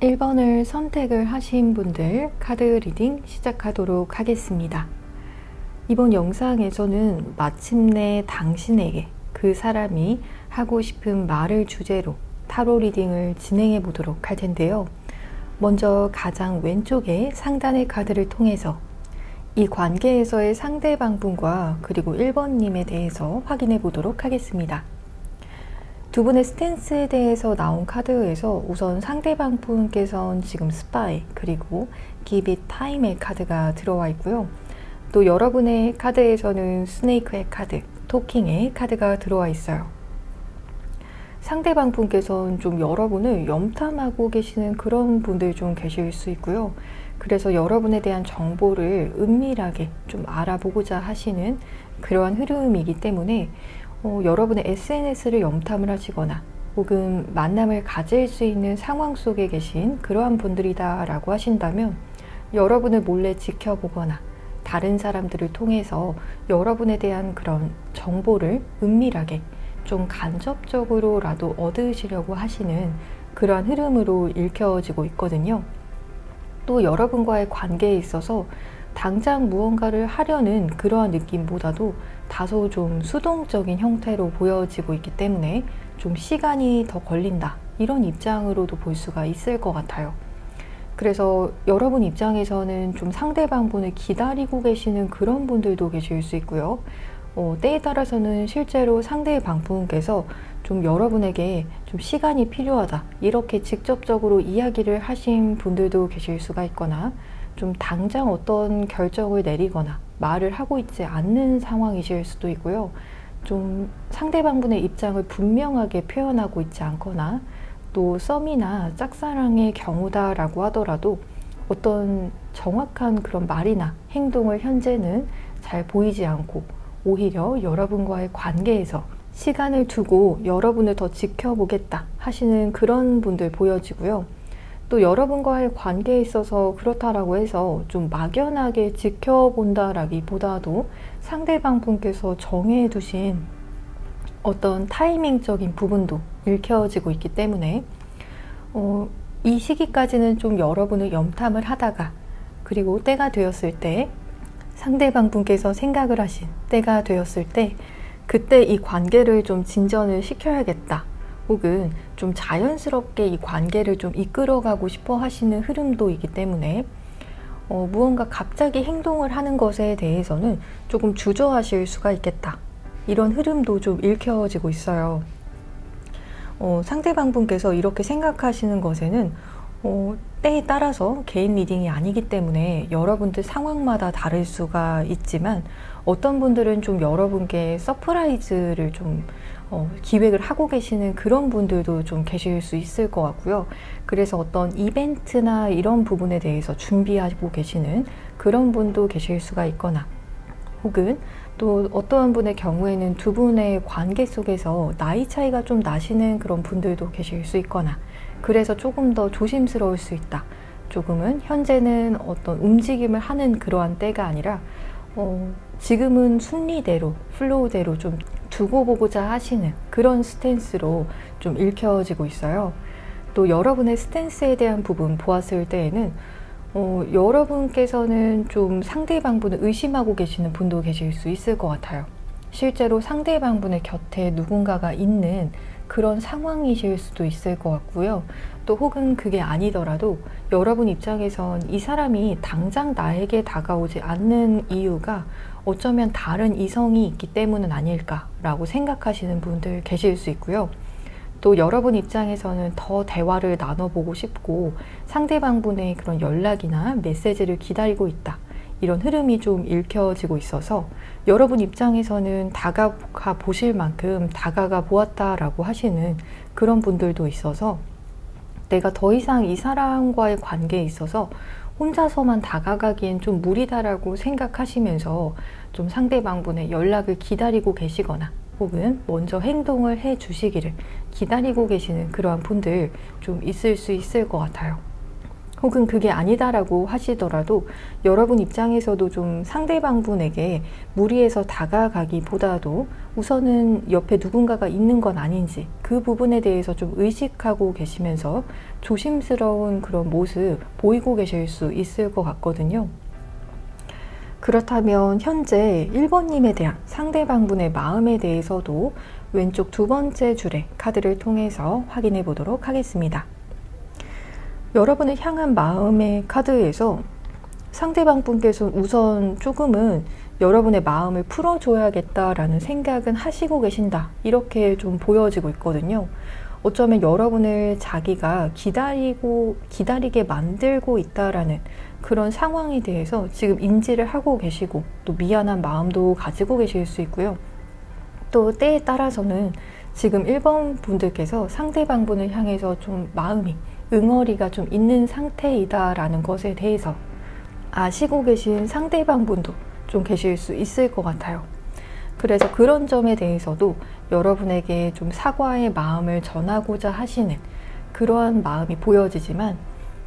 1번을 선택을 하신 분들 카드 리딩 시작하도록 하겠습니다. 이번 영상에서는 마침내 당신에게 그 사람이 하고 싶은 말을 주제로 타로 리딩을 진행해 보도록 할 텐데요. 먼저 가장 왼쪽에 상단의 카드를 통해서 이 관계에서의 상대방 분과 그리고 1번님에 대해서 확인해 보도록 하겠습니다. 두 분의 스탠스에 대해서 나온 카드에서 우선 상대방 분께서는 지금 스파이 그리고 Give it time의 카드가 들어와 있고요. 또 여러분의 카드에서는 스네이크의 카드, 토킹의 카드가 들어와 있어요. 상대방 분께서는 좀 여러분을 염탐하고 계시는 그런 분들 좀 계실 수 있고요. 그래서 여러분에 대한 정보를 은밀하게 좀 알아보고자 하시는 그러한 흐름이기 때문에 여러분의 SNS를 염탐을 하시거나 혹은 만남을 가질 수 있는 상황 속에 계신 그러한 분들이다 라고 하신다면 여러분을 몰래 지켜보거나 다른 사람들을 통해서 여러분에 대한 그런 정보를 은밀하게 좀 간접적으로라도 얻으시려고 하시는 그러한 흐름으로 읽혀지고 있거든요. 또 여러분과의 관계에 있어서 당장 무언가를 하려는 그러한 느낌보다도 다소 좀 수동적인 형태로 보여지고 있기 때문에 좀 시간이 더 걸린다, 이런 입장으로도 볼 수가 있을 것 같아요. 그래서 여러분 입장에서는 좀 상대방 분을 기다리고 계시는 그런 분들도 계실 수 있고요. 때에 따라서는 실제로 상대방 분께서 좀 여러분에게 좀 시간이 필요하다, 이렇게 직접적으로 이야기를 하신 분들도 계실 수가 있거나 좀 당장 어떤 결정을 내리거나 말을 하고 있지 않는 상황이실 수도 있고요. 좀 상대방 분의 입장을 분명하게 표현하고 있지 않거나 또 썸이나 짝사랑의 경우다라고 하더라도 어떤 정확한 그런 말이나 행동을 현재는 잘 보이지 않고 오히려 여러분과의 관계에서 시간을 두고 여러분을 더 지켜보겠다 하시는 그런 분들 보여지고요. 또 여러분과의 관계에 있어서 그렇다라고 해서 좀 막연하게 지켜본다라기보다도 상대방 분께서 정해두신 어떤 타이밍적인 부분도 읽혀지고 있기 때문에 이 시기까지는 좀 여러분을 염탐을 하다가 그리고 때가 되었을 때 상대방 분께서 생각을 하신 때가 되었을 때 그때 이 관계를 좀 진전을 시켜야겠다, 혹은 좀 자연스럽게 이 관계를 좀 이끌어가고 싶어 하시는 흐름도 있기 때문에 무언가 갑자기 행동을 하는 것에 대해서는 조금 주저하실 수가 있겠다, 이런 흐름도 좀 읽혀지고 있어요. 상대방 분께서 이렇게 생각하시는 것에는 때에 따라서 개인 리딩이 아니기 때문에 여러분들 상황마다 다를 수가 있지만 어떤 분들은 좀 여러분께 서프라이즈를 좀 기획을 하고 계시는 그런 분들도 좀 계실 수 있을 것 같고요. 그래서 어떤 이벤트나 이런 부분에 대해서 준비하고 계시는 그런 분도 계실 수가 있거나 혹은 또 어떠한 분의 경우에는 두 분의 관계 속에서 나이 차이가 좀 나시는 그런 분들도 계실 수 있거나 그래서 조금 더 조심스러울 수 있다, 조금은 현재는 어떤 움직임을 하는 그러한 때가 아니라 지금은 순리대로 플로우대로 좀 두고 보고자 하시는 그런 스탠스로 좀 읽혀지고 있어요. 또 여러분의 스탠스에 대한 부분 보았을 때에는 여러분께서는 좀 상대방 분을 의심하고 계시는 분도 계실 수 있을 것 같아요. 실제로 상대방 분의 곁에 누군가가 있는 그런 상황이실 수도 있을 것 같고요. 또 혹은 그게 아니더라도 여러분 입장에선 이 사람이 당장 나에게 다가오지 않는 이유가 어쩌면 다른 이성이 있기 때문은 아닐까라고 생각하시는 분들 계실 수 있고요. 또 여러분 입장에서는 더 대화를 나눠보고 싶고 상대방 분의 그런 연락이나 메시지를 기다리고 있다, 이런 흐름이 좀 읽혀지고 있어서 여러분 입장에서는 다가가 보실 만큼 다가가 보았다라고 하시는 그런 분들도 있어서 내가 더 이상 이 사람과의 관계에 있어서 혼자서만 다가가기엔 좀 무리다라고 생각하시면서 좀 상대방 분의 연락을 기다리고 계시거나 혹은 먼저 행동을 해 주시기를 기다리고 계시는 그러한 분들 좀 있을 수 있을 것 같아요. 혹은 그게 아니다라고 하시더라도 여러분 입장에서도 좀 상대방분에게 무리해서 다가가기보다도 우선은 옆에 누군가가 있는 건 아닌지 그 부분에 대해서 좀 의식하고 계시면서 조심스러운 그런 모습 보이고 계실 수 있을 것 같거든요. 그렇다면 현재 1번님에 대한 상대방분의 마음에 대해서도 왼쪽 두 번째 줄의 카드를 통해서 확인해 보도록 하겠습니다. 여러분을 향한 마음의 카드에서 상대방 분께서 우선 조금은 여러분의 마음을 풀어줘야겠다라는 생각은 하시고 계신다, 이렇게 좀 보여지고 있거든요. 어쩌면 여러분을 자기가 기다리게 만들고 있다라는 그런 상황에 대해서 지금 인지를 하고 계시고 또 미안한 마음도 가지고 계실 수 있고요. 또 때에 따라서는 지금 1번 분들께서 상대방 분을 향해서 좀 마음이 응어리가 좀 있는 상태이다라는 것에 대해서 아시고 계신 상대방 분도 좀 계실 수 있을 것 같아요. 그래서 그런 점에 대해서도 여러분에게 좀 사과의 마음을 전하고자 하시는 그러한 마음이 보여지지만,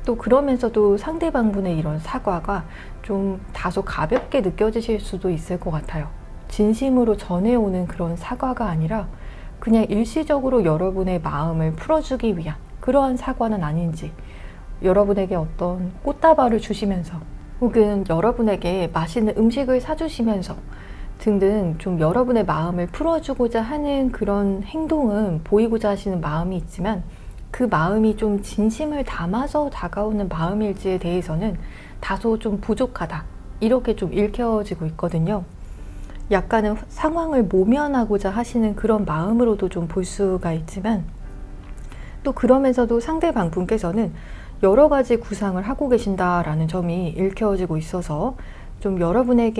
또 그러면서도 상대방 분의 이런 사과가 좀 다소 가볍게 느껴지실 수도 있을 것 같아요. 진심으로 전해오는 그런 사과가 아니라 그냥 일시적으로 여러분의 마음을 풀어주기 위한 그러한 사과는 아닌지, 여러분에게 어떤 꽃다발을 주시면서 혹은 여러분에게 맛있는 음식을 사주시면서 등등 좀 여러분의 마음을 풀어주고자 하는 그런 행동은 보이고자 하시는 마음이 있지만, 그 마음이 좀 진심을 담아서 다가오는 마음일지에 대해서는 다소 좀 부족하다, 이렇게 좀 읽혀지고 있거든요. 약간은 상황을 모면하고자 하시는 그런 마음으로도 좀 볼 수가 있지만, 또 그러면서도 상대방 분께서는 여러 가지 구상을 하고 계신다라는 점이 읽혀지고 있어서 좀 여러분을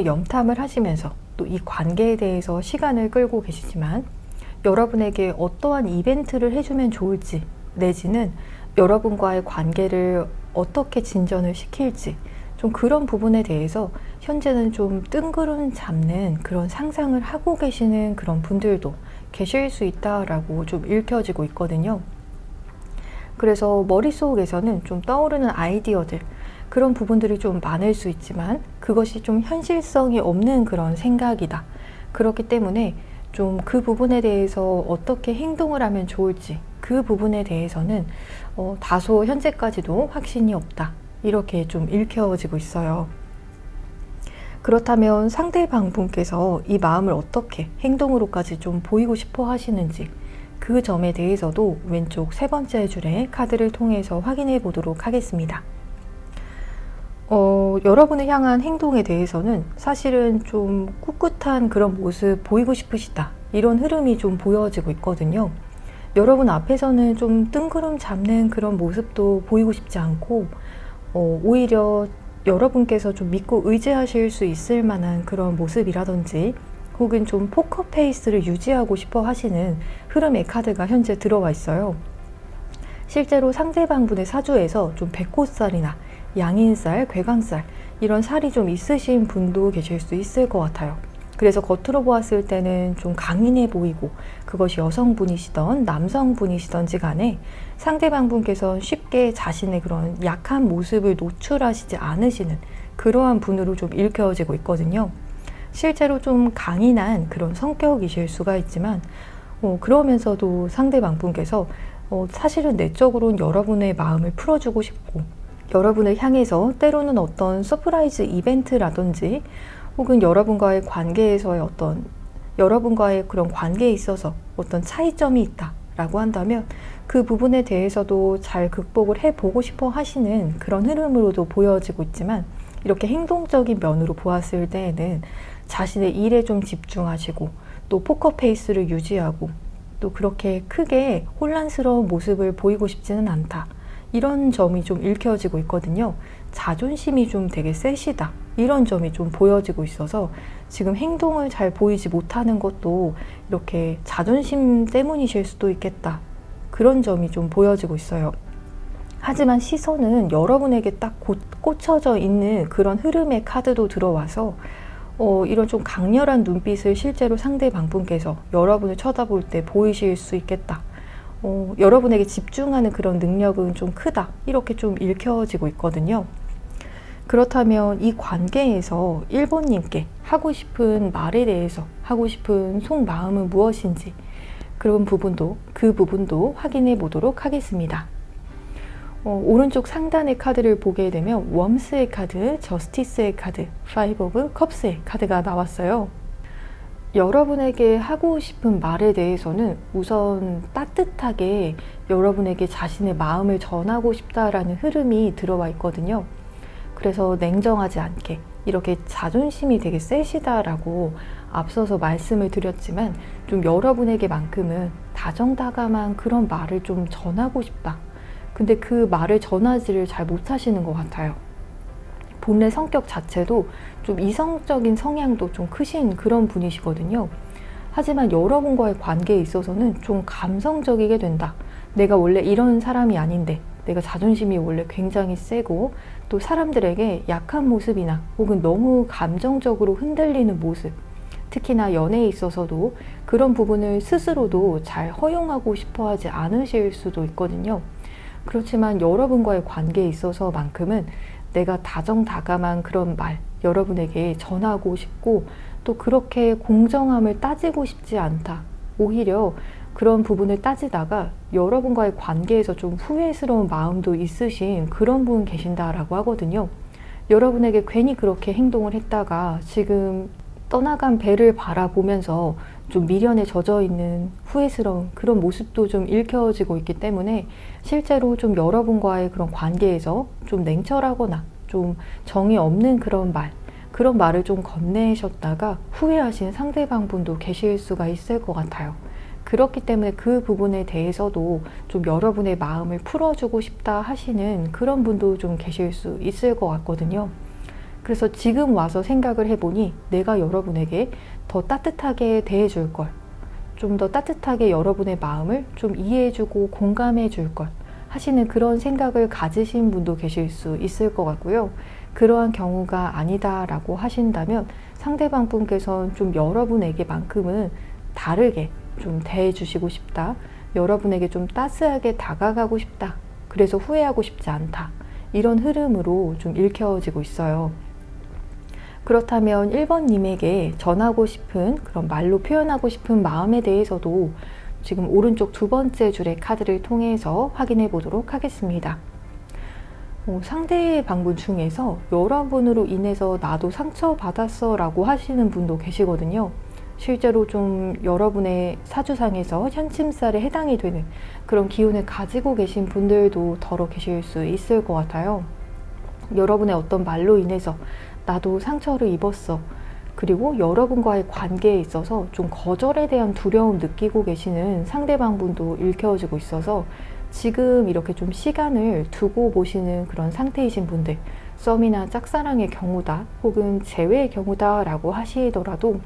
염탐을 하시면서 또 이 관계에 대해서 시간을 끌고 계시지만, 여러분에게 어떠한 이벤트를 해주면 좋을지, 내지는 여러분과의 관계를 어떻게 진전을 시킬지, 좀 그런 부분에 대해서 현재는 좀 뜬구름 잡는 그런 상상을 하고 계시는 그런 분들도 계실 수 있다라고 좀 읽혀지고 있거든요. 그래서 머릿속에서는 좀 떠오르는 아이디어들, 그런 부분들이 좀 많을 수 있지만 그것이 좀 현실성이 없는 그런 생각이다. 그렇기 때문에 좀 그 부분에 대해서 어떻게 행동을 하면 좋을지, 그 부분에 대해서는 다소 현재까지도 확신이 없다, 이렇게 좀 읽혀지고 있어요. 그렇다면 상대방 분께서 이 마음을 어떻게 행동으로까지 좀 보이고 싶어 하시는지, 그 점에 대해서도 왼쪽 세 번째 줄의 카드를 통해서 확인해 보도록 하겠습니다. 여러분을 향한 행동에 대해서는 사실은 좀 꿋꿋한 그런 모습 보이고 싶으시다, 이런 흐름이 좀 보여지고 있거든요. 여러분 앞에서는 좀 뜬구름 잡는 그런 모습도 보이고 싶지 않고, 오히려 여러분께서 좀 믿고 의지하실 수 있을 만한 그런 모습이라든지, 혹은 좀 포커페이스를 유지하고 싶어 하시는 흐름의 카드가 현재 들어와 있어요. 실제로 상대방 분의 사주에서 좀 백호살이나 양인살, 괴강살, 이런 살이 좀 있으신 분도 계실 수 있을 것 같아요. 그래서 겉으로 보았을 때는 좀 강인해 보이고, 그것이 여성분이시던 남성분이시던지 간에 상대방 분께서 쉽게 자신의 그런 약한 모습을 노출하시지 않으시는 그러한 분으로 좀 읽혀지고 있거든요. 실제로 좀 강인한 그런 성격이실 수가 있지만, 그러면서도 상대방 분께서 사실은 내적으로는 여러분의 마음을 풀어주고 싶고, 여러분을 향해서 때로는 어떤 서프라이즈 이벤트라든지, 혹은 여러분과의 관계에서의 여러분과의 그런 관계에 있어서 어떤 차이점이 있다라고 한다면 그 부분에 대해서도 잘 극복을 해보고 싶어 하시는 그런 흐름으로도 보여지고 있지만, 이렇게 행동적인 면으로 보았을 때에는 자신의 일에 좀 집중하시고, 또 포커페이스를 유지하고, 또 그렇게 크게 혼란스러운 모습을 보이고 싶지는 않다, 이런 점이 좀 읽혀지고 있거든요. 자존심이 좀 되게 세시다, 이런 점이 좀 보여지고 있어서 지금 행동을 잘 보이지 못하는 것도 이렇게 자존심 때문이실 수도 있겠다, 그런 점이 좀 보여지고 있어요. 하지만 시선은 여러분에게 딱 꽂혀져 있는 그런 흐름의 카드도 들어와서 이런 좀 강렬한 눈빛을 실제로 상대방 분께서 여러분을 쳐다볼 때 보이실 수 있겠다. 여러분에게 집중하는 그런 능력은 좀 크다, 이렇게 좀 읽혀지고 있거든요. 그렇다면 이 관계에서 1번님께 하고 싶은 말에 대해서 하고 싶은 속마음은 무엇인지 그 부분도 확인해 보도록 하겠습니다. 오른쪽 상단의 카드를 보게 되면 웜스의 카드, 저스티스의 카드, 파이브 오브 컵스의 카드가 나왔어요. 여러분에게 하고 싶은 말에 대해서는 우선 따뜻하게 여러분에게 자신의 마음을 전하고 싶다라는 흐름이 들어와 있거든요. 그래서 냉정하지 않게 이렇게 자존심이 되게 세시다라고 앞서서 말씀을 드렸지만 좀 여러분에게만큼은 다정다감한 그런 말을 좀 전하고 싶다. 근데 그 말을 전하지를 잘 못하시는 것 같아요. 본래 성격 자체도 좀 이성적인 성향도 좀 크신 그런 분이시거든요. 하지만 여러분과의 관계에 있어서는 좀 감성적이게 된다. 내가 원래 이런 사람이 아닌데, 내가 자존심이 원래 굉장히 세고 또 사람들에게 약한 모습이나 혹은 너무 감정적으로 흔들리는 모습, 특히나 연애에 있어서도 그런 부분을 스스로도 잘 허용하고 싶어 하지 않으실 수도 있거든요. 그렇지만 여러분과의 관계에 있어서만큼은 내가 다정다감한 그런 말 여러분에게 전하고 싶고 또 그렇게 공정함을 따지고 싶지 않다. 오히려 그런 부분을 따지다가 여러분과의 관계에서 좀 후회스러운 마음도 있으신 그런 분 계신다라고 하거든요. 여러분에게 괜히 그렇게 행동을 했다가 지금 떠나간 배를 바라보면서 좀 미련에 젖어 있는 후회스러운 그런 모습도 좀 읽혀지고 있기 때문에 실제로 좀 여러분과의 그런 관계에서 좀 냉철하거나 좀 정이 없는 그런 말을 좀 건네셨다가 후회하신 상대방분도 계실 수가 있을 것 같아요. 그렇기 때문에 그 부분에 대해서도 좀 여러분의 마음을 풀어주고 싶다 하시는 그런 분도 좀 계실 수 있을 것 같거든요. 그래서 지금 와서 생각을 해보니 내가 여러분에게 더 따뜻하게 대해줄 걸, 좀 더 따뜻하게 여러분의 마음을 좀 이해해주고 공감해줄 걸 하시는 그런 생각을 가지신 분도 계실 수 있을 것 같고요. 그러한 경우가 아니다라고 하신다면 상대방 분께서는 좀 여러분에게만큼은 다르게 좀 대해주시고 싶다. 여러분에게 좀 따스하게 다가가고 싶다. 그래서 후회하고 싶지 않다. 이런 흐름으로 좀 읽혀지고 있어요. 그렇다면 1번님에게 전하고 싶은 그런 말로 표현하고 싶은 마음에 대해서도 지금 오른쪽 두 번째 줄의 카드를 통해서 확인해 보도록 하겠습니다. 상대방분 중에서 여러분으로 인해서 나도 상처받았어 라고 하시는 분도 계시거든요. 실제로 좀 여러분의 사주상에서 현침살에 해당이 되는 그런 기운을 가지고 계신 분들도 더러 계실 수 있을 것 같아요. 여러분의 어떤 말로 인해서 나도 상처를 입었어. 그리고 여러분과의 관계에 있어서 좀 거절에 대한 두려움 느끼고 계시는 상대방분도 읽혀지고 있어서 지금 이렇게 좀 시간을 두고 보시는 그런 상태이신 분들, 썸이나 짝사랑의 경우다 혹은 재회의 경우다 라고 하시더라도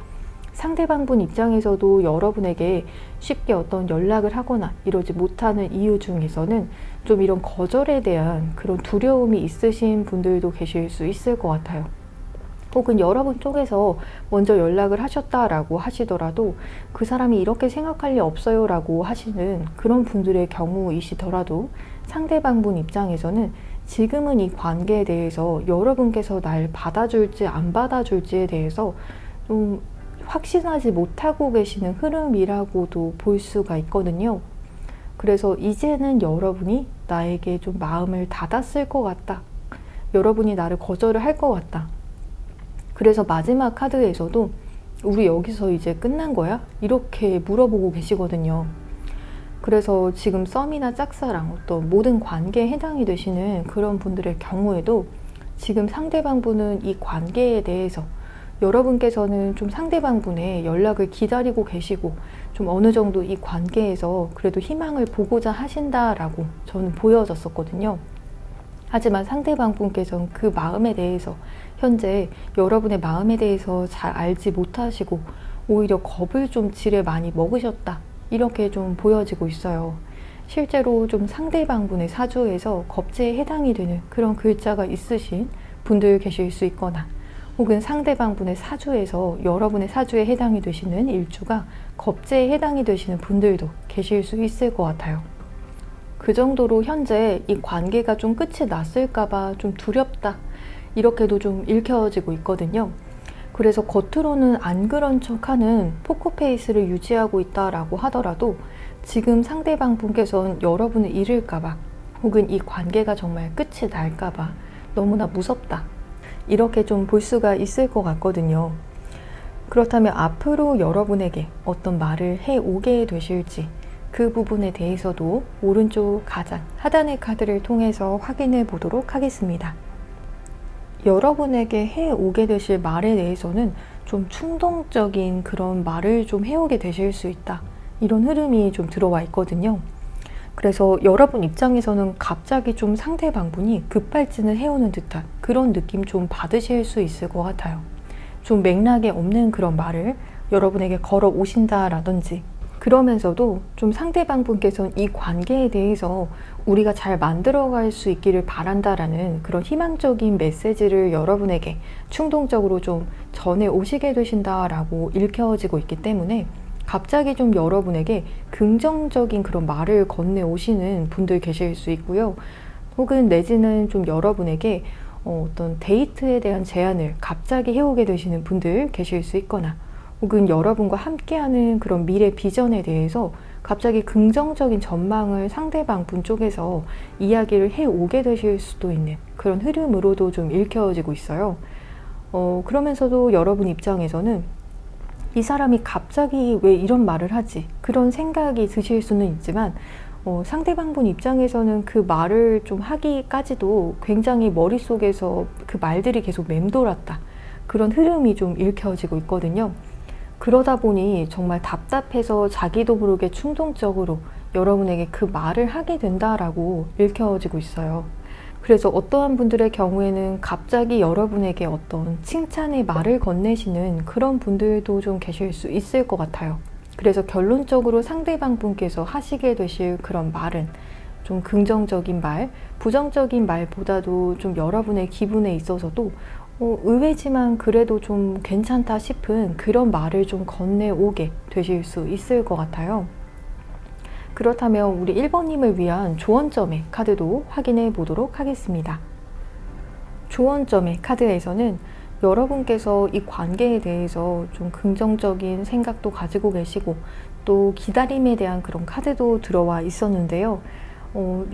상대방분 입장에서도 여러분에게 쉽게 어떤 연락을 하거나 이러지 못하는 이유 중에서는 좀 이런 거절에 대한 그런 두려움이 있으신 분들도 계실 수 있을 것 같아요. 혹은 여러분 쪽에서 먼저 연락을 하셨다라고 하시더라도 그 사람이 이렇게 생각할 리 없어요 라고 하시는 그런 분들의 경우이시더라도 상대방분 입장에서는 지금은 이 관계에 대해서 여러분께서 날 받아줄지 안 받아줄지에 대해서 좀 확신하지 못하고 계시는 흐름이라고도 볼 수가 있거든요. 그래서 이제는 여러분이 나에게 좀 마음을 닫았을 것 같다. 여러분이 나를 거절을 할 것 같다. 그래서 마지막 카드에서도 우리 여기서 이제 끝난 거야? 이렇게 물어보고 계시거든요. 그래서 지금 썸이나 짝사랑 어떤 모든 관계에 해당이 되시는 그런 분들의 경우에도 지금 상대방분은 이 관계에 대해서 여러분께서는 좀 상대방분의 연락을 기다리고 계시고 좀 어느 정도 이 관계에서 그래도 희망을 보고자 하신다라고 저는 보여졌었거든요. 하지만 상대방분께서는 그 마음에 대해서 현재 여러분의 마음에 대해서 잘 알지 못하시고 오히려 겁을 좀 지레 많이 먹으셨다. 이렇게 좀 보여지고 있어요. 실제로 좀 상대방분의 사주에서 겁재에 해당이 되는 그런 글자가 있으신 분들 계실 수 있거나 혹은 상대방분의 사주에서 여러분의 사주에 해당이 되시는 일주가 겁재에 해당이 되시는 분들도 계실 수 있을 것 같아요. 그 정도로 현재 이 관계가 좀 끝이 났을까봐 좀 두렵다, 이렇게도 좀 읽혀지고 있거든요. 그래서 겉으로는 안 그런 척하는 포커페이스를 유지하고 있다라고 하더라도 지금 상대방 분께서는 여러분을 잃을까봐, 혹은 이 관계가 정말 끝이 날까봐 너무나 무섭다, 이렇게 좀 볼 수가 있을 것 같거든요. 그렇다면 앞으로 여러분에게 어떤 말을 해오게 되실지, 그 부분에 대해서도 오른쪽 가장 하단의 카드를 통해서 확인해 보도록 하겠습니다. 여러분에게 해오게 되실 말에 대해서는 좀 충동적인 그런 말을 좀 해오게 되실 수 있다, 이런 흐름이 좀 들어와 있거든요. 그래서 여러분 입장에서는 갑자기 좀 상대방분이 급발진을 해오는 듯한 그런 느낌 좀 받으실 수 있을 것 같아요. 좀 맥락에 없는 그런 말을 여러분에게 걸어 오신다라든지, 그러면서도 좀 상대방 분께서는 이 관계에 대해서 우리가 잘 만들어갈 수 있기를 바란다라는 그런 희망적인 메시지를 여러분에게 충동적으로 좀 전해 오시게 되신다라고 읽혀지고 있기 때문에 갑자기 좀 여러분에게 긍정적인 그런 말을 건네 오시는 분들 계실 수 있고요. 혹은 내지는 좀 여러분에게 어떤 데이트에 대한 제안을 갑자기 해오게 되시는 분들 계실 수 있거나, 혹은 여러분과 함께하는 그런 미래 비전에 대해서 갑자기 긍정적인 전망을 상대방 분 쪽에서 이야기를 해오게 되실 수도 있는 그런 흐름으로도 좀 읽혀지고 있어요. 그러면서도 여러분 입장에서는 이 사람이 갑자기 왜 이런 말을 하지? 그런 생각이 드실 수는 있지만 상대방 분 입장에서는 그 말을 좀 하기까지도 굉장히 머릿속에서 그 말들이 계속 맴돌았다, 그런 흐름이 좀 읽혀지고 있거든요. 그러다 보니 정말 답답해서 자기도 모르게 충동적으로 여러분에게 그 말을 하게 된다라고 읽혀지고 있어요. 그래서 어떠한 분들의 경우에는 갑자기 여러분에게 어떤 칭찬의 말을 건네시는 그런 분들도 좀 계실 수 있을 것 같아요. 그래서 결론적으로 상대방 분께서 하시게 되실 그런 말은 좀 긍정적인 말, 부정적인 말보다도 좀 여러분의 기분에 있어서도 의외지만 그래도 좀 괜찮다 싶은 그런 말을 좀 건네오게 되실 수 있을 것 같아요. 그렇다면 우리 1번님을 위한 조언점의 카드도 확인해 보도록 하겠습니다. 조언점의 카드에서는 여러분께서 이 관계에 대해서 좀 긍정적인 생각도 가지고 계시고 또 기다림에 대한 그런 카드도 들어와 있었는데요.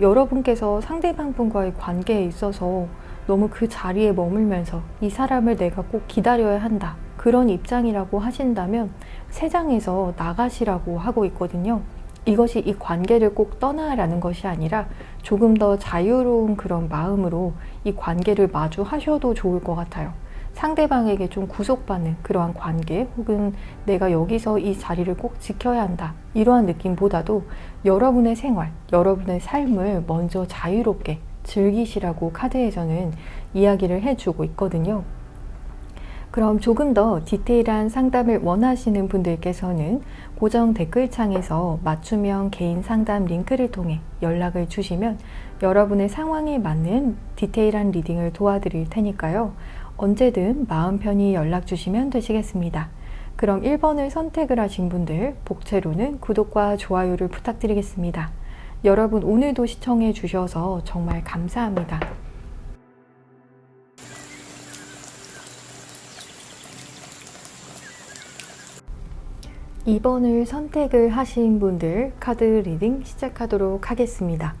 여러분께서 상대방 분과의 관계에 있어서 너무 그 자리에 머물면서 이 사람을 내가 꼭 기다려야 한다, 그런 입장이라고 하신다면 세 장에서 나가시라고 하고 있거든요. 이것이 이 관계를 꼭 떠나라는 것이 아니라 조금 더 자유로운 그런 마음으로 이 관계를 마주하셔도 좋을 것 같아요. 상대방에게 좀 구속받는 그러한 관계, 혹은 내가 여기서 이 자리를 꼭 지켜야 한다, 이러한 느낌보다도 여러분의 생활, 여러분의 삶을 먼저 자유롭게 즐기시라고 카드에서는 이야기를 해주고 있거든요. 그럼 조금 더 디테일한 상담을 원하시는 분들께서는 고정 댓글창에서 맞춤형 개인 상담 링크를 통해 연락을 주시면 여러분의 상황에 맞는 디테일한 리딩을 도와드릴 테니까요. 언제든 마음 편히 연락 주시면 되시겠습니다. 그럼 1번을 선택을 하신 분들, 복채로는 구독과 좋아요를 부탁드리겠습니다. 여러분 오늘도 시청해 주셔서 정말 감사합니다. 2번을 선택을 하신 분들 카드 리딩 시작하도록 하겠습니다.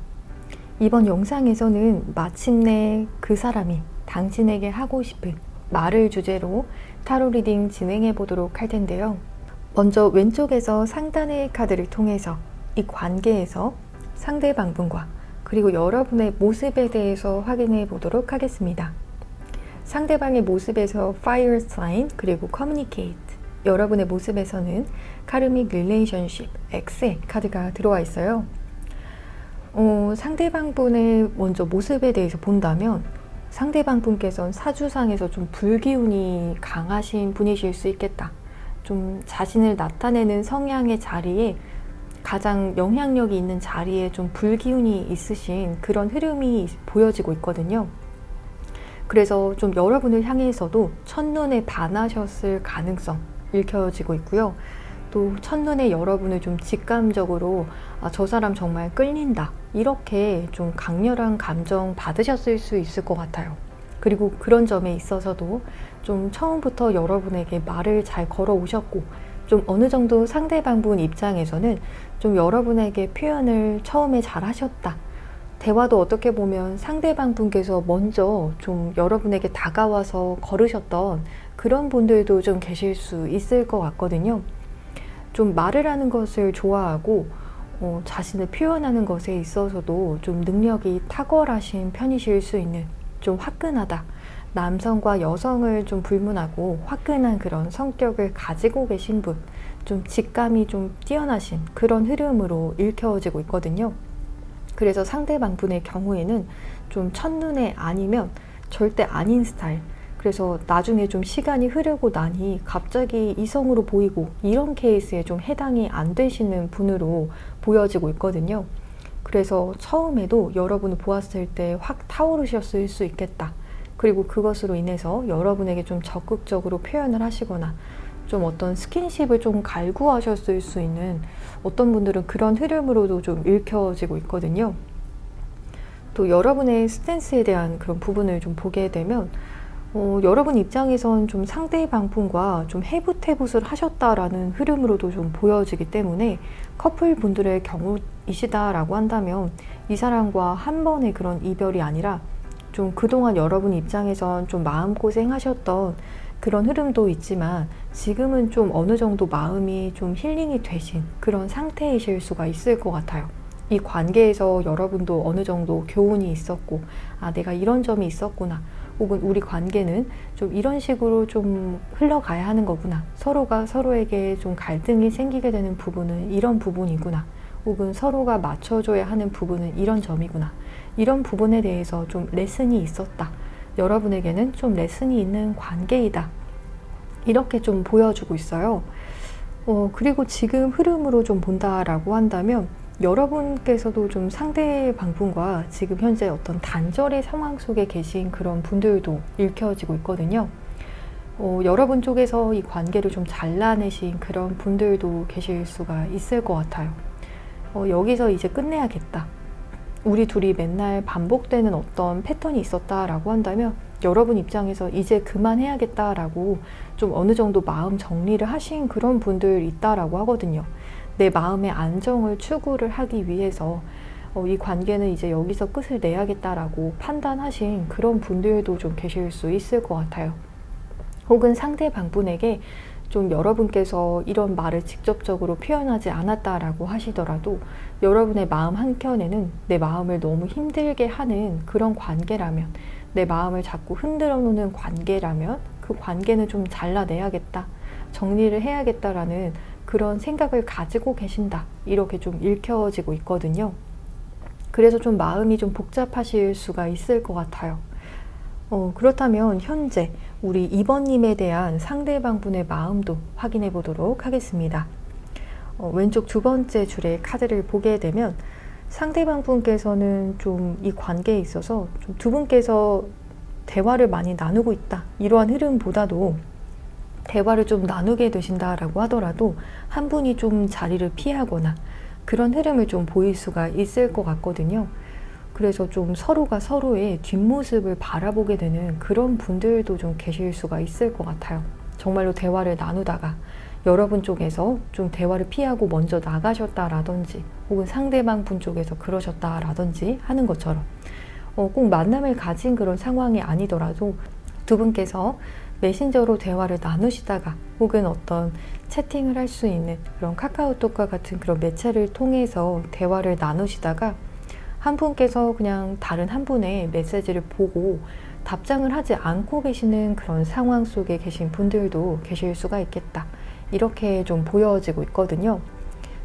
이번 영상에서는 마침내 그 사람이 당신에게 하고 싶은 말을 주제로 타로 리딩 진행해 보도록 할 텐데요. 먼저 왼쪽에서 상단의 카드를 통해서 이 관계에서 상대방분과 그리고 여러분의 모습에 대해서 확인해 보도록 하겠습니다. 상대방의 모습에서 Fire Sign 그리고 Communicate, 여러분의 모습에서는 Karmic Relationship X의 카드가 들어와 있어요. 상대방 분의 먼저 모습에 대해서 본다면 상대방 분께서는 사주상에서 좀 불기운이 강하신 분이실 수 있겠다. 좀 자신을 나타내는 성향의 자리에 가장 영향력이 있는 자리에 좀 불기운이 있으신 그런 흐름이 보여지고 있거든요. 그래서 좀 여러분을 향해서도 첫눈에 반하셨을 가능성 읽혀지고 있고요. 또 첫눈에 여러분을 좀 직감적으로 저 사람 정말 끌린다, 이렇게 좀 강렬한 감정 받으셨을 수 있을 것 같아요. 그리고 그런 점에 있어서도 좀 처음부터 여러분에게 말을 잘 걸어 오셨고, 좀 어느 정도 상대방분 입장에서는 좀 여러분에게 표현을 처음에 잘 하셨다, 대화도 어떻게 보면 상대방 분께서 먼저 좀 여러분에게 다가와서 걸으셨던 그런 분들도 좀 계실 수 있을 것 같거든요. 좀 말을 하는 것을 좋아하고 자신을 표현하는 것에 있어서도 좀 능력이 탁월하신 편이실 수 있는, 좀 화끈하다, 남성과 여성을 좀 불문하고 화끈한 그런 성격을 가지고 계신 분, 좀 직감이 좀 뛰어나신 그런 흐름으로 읽혀지고 있거든요. 그래서 상대방 분의 경우에는 좀 첫눈에 아니면 절대 아닌 스타일, 그래서 나중에 좀 시간이 흐르고 나니 갑자기 이성으로 보이고 이런 케이스에 좀 해당이 안 되시는 분으로 보여지고 있거든요. 그래서 처음에도 여러분을 보았을 때 확 타오르셨을 수 있겠다. 그리고 그것으로 인해서 여러분에게 좀 적극적으로 표현을 하시거나 좀 어떤 스킨십을 좀 갈구하셨을 수 있는, 어떤 분들은 그런 흐름으로도 좀 읽혀지고 있거든요. 또 여러분의 스탠스에 대한 그런 부분을 좀 보게 되면 여러분 입장에선 좀 상대방 분과 좀 해붓해붓을 하셨다라는 흐름으로도 좀 보여지기 때문에, 커플 분들의 경우이시다라고 한다면 이 사람과 한 번의 그런 이별이 아니라 좀 그동안 여러분 입장에선 좀 마음고생 하셨던 그런 흐름도 있지만, 지금은 좀 어느 정도 마음이 좀 힐링이 되신 그런 상태이실 수가 있을 것 같아요. 이 관계에서 여러분도 어느 정도 교훈이 있었고, 내가 이런 점이 있었구나, 혹은 우리 관계는 좀 이런 식으로 좀 흘러가야 하는 거구나, 서로가 서로에게 좀 갈등이 생기게 되는 부분은 이런 부분이구나, 혹은 서로가 맞춰줘야 하는 부분은 이런 점이구나, 이런 부분에 대해서 좀 레슨이 있었다, 여러분에게는 좀 레슨이 있는 관계이다, 이렇게 좀 보여주고 있어요. 그리고 지금 흐름으로 좀 본다라고 한다면 여러분께서도 좀 상대방 분과 지금 현재 어떤 단절의 상황 속에 계신 그런 분들도 읽혀지고 있거든요. 여러분 쪽에서 이 관계를 좀 잘라내신 그런 분들도 계실 수가 있을 것 같아요. 여기서 이제 끝내야겠다, 우리 둘이 맨날 반복되는 어떤 패턴이 있었다라고 한다면 여러분 입장에서 이제 그만해야겠다라고 좀 어느 정도 마음 정리를 하신 그런 분들 있다라고 하거든요. 내 마음의 안정을 추구를 하기 위해서 이 관계는 이제 여기서 끝을 내야겠다라고 판단하신 그런 분들도 좀 계실 수 있을 것 같아요. 혹은 상대방 분에게 좀 여러분께서 이런 말을 직접적으로 표현하지 않았다라고 하시더라도 여러분의 마음 한켠에는 내 마음을 너무 힘들게 하는 그런 관계라면, 내 마음을 자꾸 흔들어 놓는 관계라면 그 관계는 좀 잘라내야겠다, 정리를 해야겠다라는 그런 생각을 가지고 계신다, 이렇게 좀 읽혀지고 있거든요. 그래서 좀 마음이 좀 복잡하실 수가 있을 것 같아요. 그렇다면 현재 우리 2번님에 대한 상대방 분의 마음도 확인해 보도록 하겠습니다. 왼쪽 두 번째 줄의 카드를 보게 되면 상대방 분께서는 좀 이 관계에 있어서 좀 두 분께서 대화를 많이 나누고 있다, 이러한 흐름보다도 대화를 좀 나누게 되신다라고 하더라도 한 분이 좀 자리를 피하거나 그런 흐름을 좀 보일 수가 있을 것 같거든요. 그래서 좀 서로가 서로의 뒷모습을 바라보게 되는 그런 분들도 좀 계실 수가 있을 것 같아요. 정말로 대화를 나누다가 여러분 쪽에서 좀 대화를 피하고 먼저 나가셨다라든지, 혹은 상대방 분 쪽에서 그러셨다라든지 하는 것처럼, 꼭 만남을 가진 그런 상황이 아니더라도 두 분께서 메신저로 대화를 나누시다가, 혹은 어떤 채팅을 할 수 있는 그런 카카오톡과 같은 그런 매체를 통해서 대화를 나누시다가 한 분께서 그냥 다른 한 분의 메시지를 보고 답장을 하지 않고 계시는 그런 상황 속에 계신 분들도 계실 수가 있겠다, 이렇게 좀 보여지고 있거든요.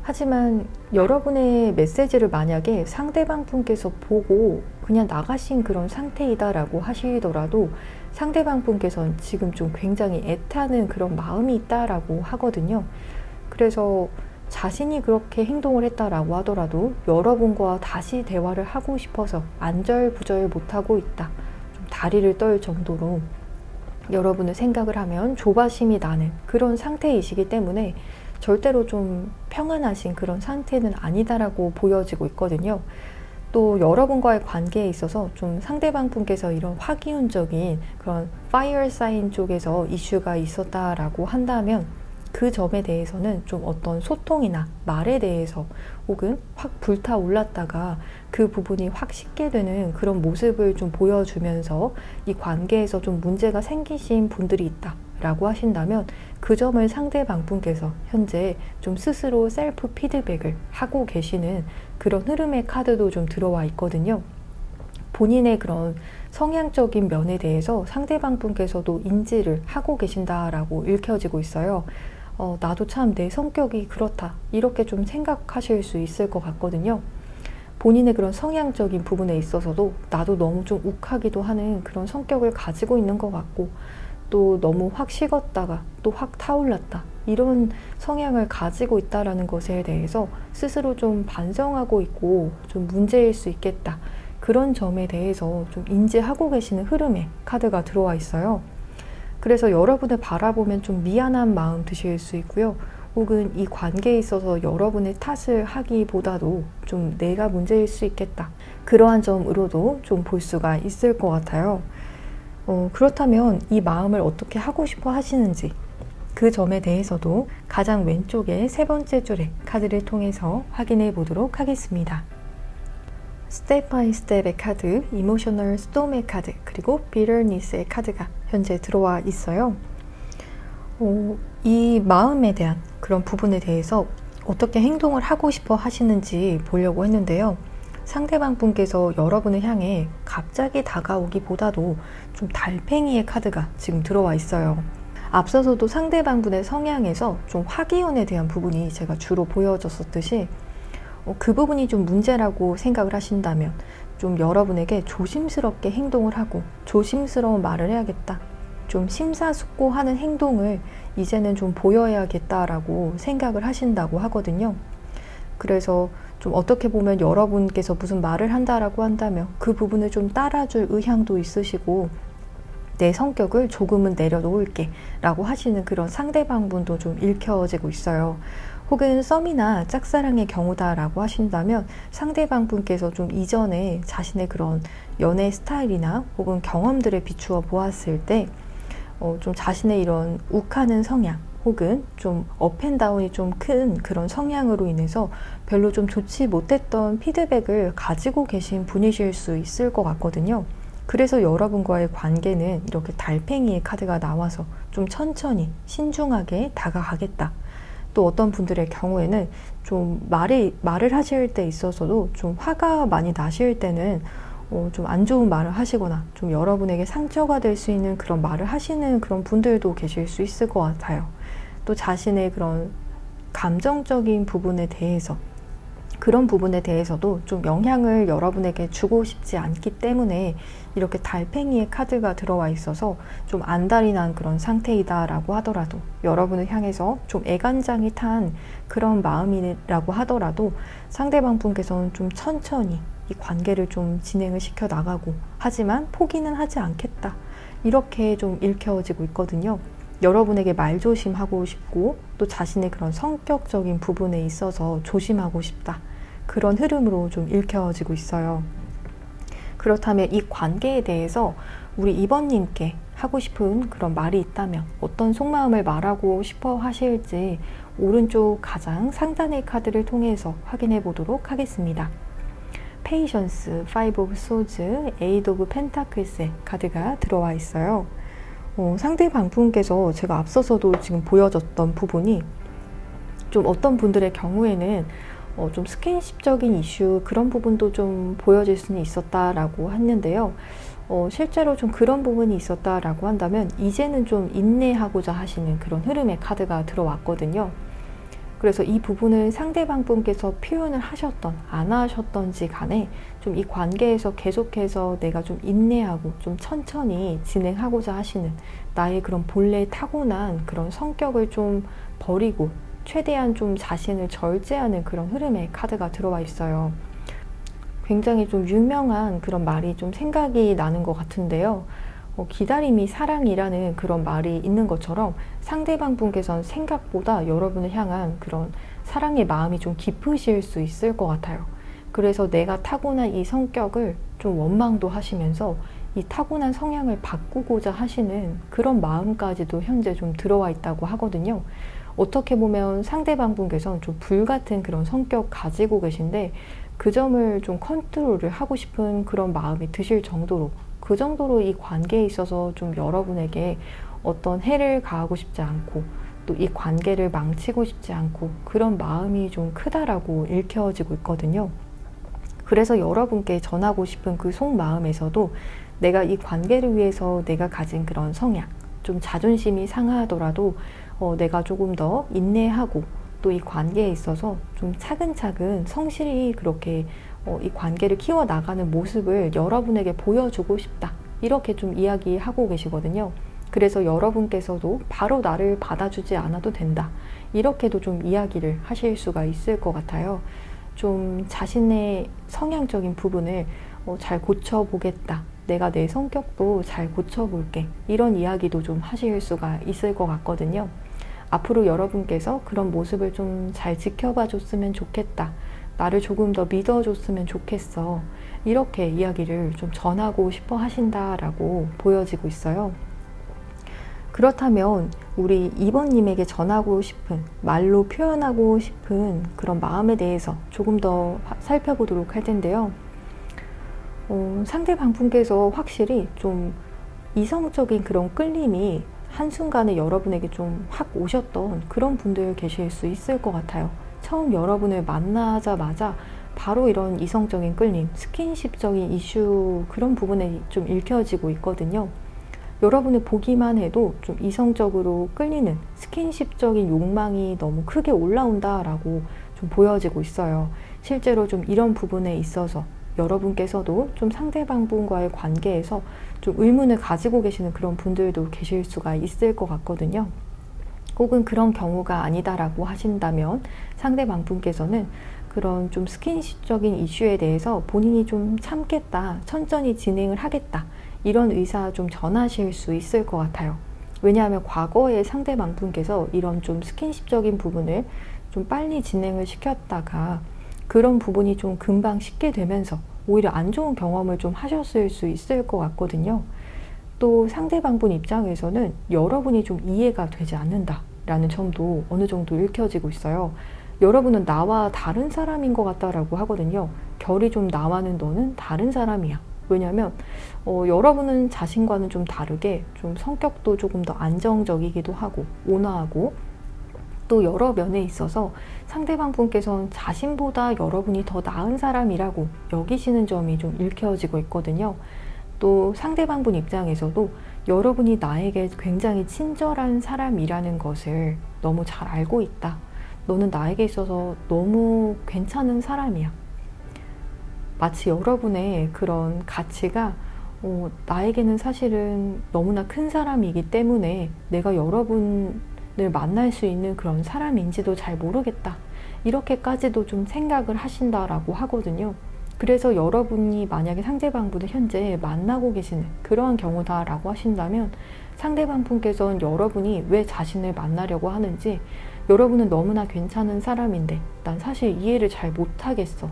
하지만 여러분의 메시지를 만약에 상대방 분께서 보고 그냥 나가신 그런 상태이다라고 하시더라도 상대방 분께서는 지금 좀 굉장히 애타는 그런 마음이 있다라고 하거든요. 그래서 자신이 그렇게 행동을 했다라고 하더라도 여러분과 다시 대화를 하고 싶어서 안절부절 못하고 있다, 좀 다리를 떨 정도로 여러분을 생각을 하면 조바심이 나는 그런 상태이시기 때문에 절대로 좀 평안하신 그런 상태는 아니다라고 보여지고 있거든요. 또 여러분과의 관계에 있어서 좀 상대방 분께서 이런 화기운적인 그런 파이어 사인 쪽에서 이슈가 있었다라고 한다면 그 점에 대해서는 좀 어떤 소통이나 말에 대해서 혹은 확 불타올랐다가 그 부분이 확 식게 되는 그런 모습을 좀 보여주면서 이 관계에서 좀 문제가 생기신 분들이 있다 라고 하신다면 그 점을 상대방 분께서 현재 좀 스스로 셀프 피드백을 하고 계시는 그런 흐름의 카드도 좀 들어와 있거든요. 본인의 그런 성향적인 면에 대해서 상대방 분께서도 인지를 하고 계신다라고 읽혀지고 있어요. 나도 참 내 성격이 그렇다 이렇게 좀 생각하실 수 있을 것 같거든요. 본인의 그런 성향적인 부분에 있어서도 나도 너무 좀 욱하기도 하는 그런 성격을 가지고 있는 것 같고 또 너무 확 식었다가 또 확 타올랐다 이런 성향을 가지고 있다라는 것에 대해서 스스로 좀 반성하고 있고 좀 문제일 수 있겠다 그런 점에 대해서 좀 인지하고 계시는 흐름의 카드가 들어와 있어요. 그래서 여러분을 바라보면 좀 미안한 마음 드실 수 있고요. 혹은 이 관계에 있어서 여러분의 탓을 하기보다도 좀 내가 문제일 수 있겠다. 그러한 점으로도 좀 볼 수가 있을 것 같아요. 그렇다면 이 마음을 어떻게 하고 싶어 하시는지 그 점에 대해서도 가장 왼쪽의 세 번째 줄의 카드를 통해서 확인해 보도록 하겠습니다. 스텝 바이 스텝의 카드, 이모셔널 스톰의 카드, 그리고 비터니스의 카드가 현재 들어와 있어요. 이 마음에 대한 그런 부분에 대해서 어떻게 행동을 하고 싶어 하시는지 보려고 했는데요. 상대방 분께서 여러분을 향해 갑자기 다가오기보다도 좀 달팽이의 카드가 지금 들어와 있어요. 앞서서도 상대방 분의 성향에서 좀 화기운에 대한 부분이 제가 주로 보여졌었듯이 그 부분이 좀 문제라고 생각을 하신다면 좀 여러분에게 조심스럽게 행동을 하고 조심스러운 말을 해야겠다. 좀 심사숙고하는 행동을 이제는 좀 보여야겠다라고 생각을 하신다고 하거든요. 그래서 좀 어떻게 보면 여러분께서 무슨 말을 한다라고 한다면 그 부분을 좀 따라줄 의향도 있으시고 내 성격을 조금은 내려놓을게 라고 하시는 그런 상대방 분도 좀 읽혀지고 있어요. 혹은 썸이나 짝사랑의 경우다라고 하신다면 상대방 분께서 좀 이전에 자신의 그런 연애 스타일이나 혹은 경험들을 비추어 보았을 때 좀 자신의 이런 욱하는 성향 혹은 좀 업앤다운이 좀 큰 그런 성향으로 인해서 별로 좀 좋지 못했던 피드백을 가지고 계신 분이실 수 있을 것 같거든요. 그래서 여러분과의 관계는 이렇게 달팽이의 카드가 나와서 좀 천천히 신중하게 다가가겠다. 또 어떤 분들의 경우에는 좀 말을 하실 때 있어서도 좀 화가 많이 나실 때는 좀 안 좋은 말을 하시거나 좀 여러분에게 상처가 될 수 있는 그런 말을 하시는 그런 분들도 계실 수 있을 것 같아요. 또 자신의 그런 감정적인 부분에 대해서 그런 부분에 대해서도 좀 영향을 여러분에게 주고 싶지 않기 때문에 이렇게 달팽이의 카드가 들어와 있어서 좀 안달이 난 그런 상태이다라고 하더라도 여러분을 향해서 좀 애간장이 탄 그런 마음이라고 하더라도 상대방 분께서는 좀 천천히 이 관계를 좀 진행을 시켜 나가고 하지만 포기는 하지 않겠다 이렇게 좀 읽혀지고 있거든요. 여러분에게 말조심하고 싶고 또 자신의 그런 성격적인 부분에 있어서 조심하고 싶다. 그런 흐름으로 좀 읽혀지고 있어요. 그렇다면 이 관계에 대해서 우리 2번님께 하고 싶은 그런 말이 있다면 어떤 속마음을 말하고 싶어 하실지 오른쪽 가장 상단의 카드를 통해서 확인해 보도록 하겠습니다. 페이션스, 5 of Swords, 8 of Pentacles의 카드가 들어와 있어요. 상대방 분께서 제가 앞서서도 지금 보여줬던 부분이 좀 어떤 분들의 경우에는 좀 스킨십적인 이슈 그런 부분도 좀 보여질 수는 있었다라고 했는데요. 실제로 좀 그런 부분이 있었다라고 한다면 이제는 좀 인내하고자 하시는 그런 흐름의 카드가 들어왔거든요. 그래서 이 부분을 상대방 분께서 표현을 하셨던 안 하셨던지 간에 좀 이 관계에서 계속해서 내가 좀 인내하고 좀 천천히 진행하고자 하시는 나의 그런 본래 타고난 그런 성격을 좀 버리고 최대한 좀 자신을 절제하는 그런 흐름의 카드가 들어와 있어요. 굉장히 좀 유명한 그런 말이 좀 생각이 나는 것 같은데요. 기다림이 사랑이라는 그런 말이 있는 것처럼 상대방 분께서는 생각보다 여러분을 향한 그런 사랑의 마음이 좀 깊으실 수 있을 것 같아요. 그래서 내가 타고난 이 성격을 좀 원망도 하시면서 이 타고난 성향을 바꾸고자 하시는 그런 마음까지도 현재 좀 들어와 있다고 하거든요. 어떻게 보면 상대방 분께서는 좀 불같은 그런 성격 가지고 계신데 그 점을 좀 컨트롤을 하고 싶은 그런 마음이 드실 정도로, 그 정도로 이 관계에 있어서 좀 여러분에게 어떤 해를 가하고 싶지 않고 또 이 관계를 망치고 싶지 않고 그런 마음이 좀 크다라고 읽혀지고 있거든요. 그래서 여러분께 전하고 싶은 그 속마음에서도 내가 이 관계를 위해서 내가 가진 그런 성향, 좀 자존심이 상하더라도 내가 조금 더 인내하고 또 이 관계에 있어서 좀 차근차근 성실히 그렇게 이 관계를 키워나가는 모습을 여러분에게 보여주고 싶다. 이렇게 좀 이야기하고 계시거든요. 그래서 여러분께서도 바로 나를 받아주지 않아도 된다. 이렇게도 좀 이야기를 하실 수가 있을 것 같아요. 좀 자신의 성향적인 부분을 잘 고쳐보겠다. 내가 내 성격도 잘 고쳐볼게. 이런 이야기도 좀 하실 수가 있을 것 같거든요. 앞으로 여러분께서 그런 모습을 좀 잘 지켜봐 줬으면 좋겠다. 나를 조금 더 믿어줬으면 좋겠어. 이렇게 이야기를 좀 전하고 싶어 하신다라고 보여지고 있어요. 그렇다면 우리 2번님에게 전하고 싶은, 말로 표현하고 싶은 그런 마음에 대해서 조금 더 살펴보도록 할 텐데요. 상대방 분께서 확실히 좀 이성적인 그런 끌림이 한순간에 여러분에게 좀 확 오셨던 그런 분들 계실 수 있을 것 같아요. 처음 여러분을 만나자마자 바로 이런 이성적인 끌림, 스킨십적인 이슈 그런 부분에 좀 읽혀지고 있거든요. 여러분을 보기만 해도 좀 이성적으로 끌리는 스킨십적인 욕망이 너무 크게 올라온다라고 좀 보여지고 있어요. 실제로 좀 이런 부분에 있어서 여러분께서도 좀 상대방 분과의 관계에서 좀 의문을 가지고 계시는 그런 분들도 계실 수가 있을 것 같거든요. 혹은 그런 경우가 아니다라고 하신다면 상대방 분께서는 그런 좀 스킨십적인 이슈에 대해서 본인이 좀 참겠다, 천천히 진행을 하겠다, 이런 의사 좀 전하실 수 있을 것 같아요. 왜냐하면 과거에 상대방 분께서 이런 좀 스킨십적인 부분을 좀 빨리 진행을 시켰다가 그런 부분이 좀 금방 식게 되면서 오히려 안 좋은 경험을 좀 하셨을 수 있을 것 같거든요. 또 상대방 분 입장에서는 여러분이 좀 이해가 되지 않는다라는 점도 어느 정도 읽혀지고 있어요. 여러분은 나와 다른 사람인 것 같다라고 하거든요. 결이 좀 나와는 너는 다른 사람이야. 왜냐하면 여러분은 자신과는 좀 다르게 좀 성격도 조금 더 안정적이기도 하고 온화하고 또 여러 면에 있어서 상대방 분께서는 자신보다 여러분이 더 나은 사람이라고 여기시는 점이 좀 읽혀지고 있거든요. 또 상대방 분 입장에서도 여러분이 나에게 굉장히 친절한 사람이라는 것을 너무 잘 알고 있다. 너는 나에게 있어서 너무 괜찮은 사람이야. 마치 여러분의 그런 가치가 나에게는 사실은 너무나 큰 사람이기 때문에 내가 여러분을 만날 수 있는 그런 사람인지도 잘 모르겠다. 이렇게까지도 좀 생각을 하신다라고 하거든요. 그래서 여러분이 만약에 상대방 분을 현재 만나고 계시는 그러한 경우다라고 하신다면 상대방 분께서는 여러분이 왜 자신을 만나려고 하는지, 여러분은 너무나 괜찮은 사람인데 난 사실 이해를 잘 못하겠어,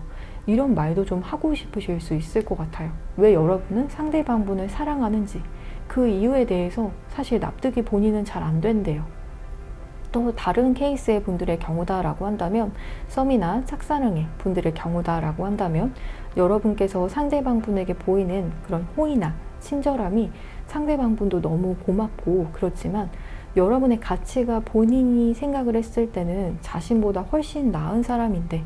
이런 말도 좀 하고 싶으실 수 있을 것 같아요. 왜 여러분은 상대방 분을 사랑하는지 그 이유에 대해서 사실 납득이 본인은 잘 안 된대요. 또 다른 케이스의 분들의 경우다라고 한다면, 썸이나 짝사랑의 분들의 경우다라고 한다면 여러분께서 상대방 분에게 보이는 그런 호의나 친절함이 상대방 분도 너무 고맙고 그렇지만 여러분의 가치가 본인이 생각을 했을 때는 자신보다 훨씬 나은 사람인데,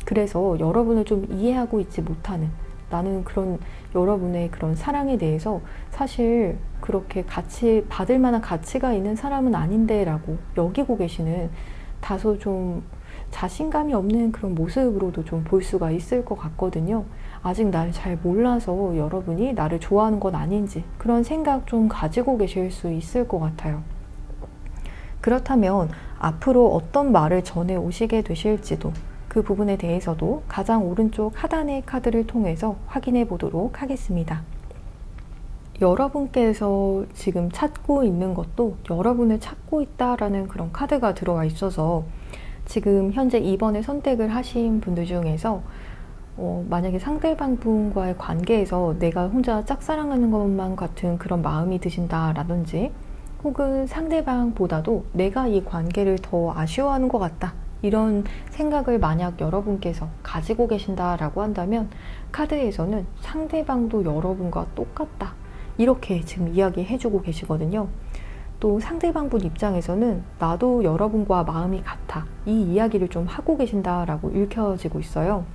그래서 여러분을 좀 이해하고 있지 못하는, 나는 그런 여러분의 그런 사랑에 대해서 사실 그렇게 같이 받을 만한 가치가 있는 사람은 아닌데 라고 여기고 계시는 다소 좀 자신감이 없는 그런 모습으로도 좀 볼 수가 있을 것 같거든요. 아직 날 잘 몰라서 여러분이 나를 좋아하는 건 아닌지 그런 생각 좀 가지고 계실 수 있을 것 같아요. 그렇다면 앞으로 어떤 말을 전해 오시게 되실지도, 그 부분에 대해서도 가장 오른쪽 하단의 카드를 통해서 확인해 보도록 하겠습니다. 여러분께서 지금 찾고 있는 것도 여러분을 찾고 있다라는 그런 카드가 들어와 있어서 지금 현재 2번을 선택을 하신 분들 중에서 만약에 상대방 분과의 관계에서 내가 혼자 짝사랑하는 것만 같은 그런 마음이 드신다라든지 혹은 상대방보다도 내가 이 관계를 더 아쉬워하는 것 같다, 이런 생각을 만약 여러분께서 가지고 계신다라고 한다면 카드에서는 상대방도 여러분과 똑같다, 이렇게 지금 이야기해주고 계시거든요. 또 상대방분 입장에서는 나도 여러분과 마음이 같아, 이 이야기를 좀 하고 계신다라고 읽혀지고 있어요.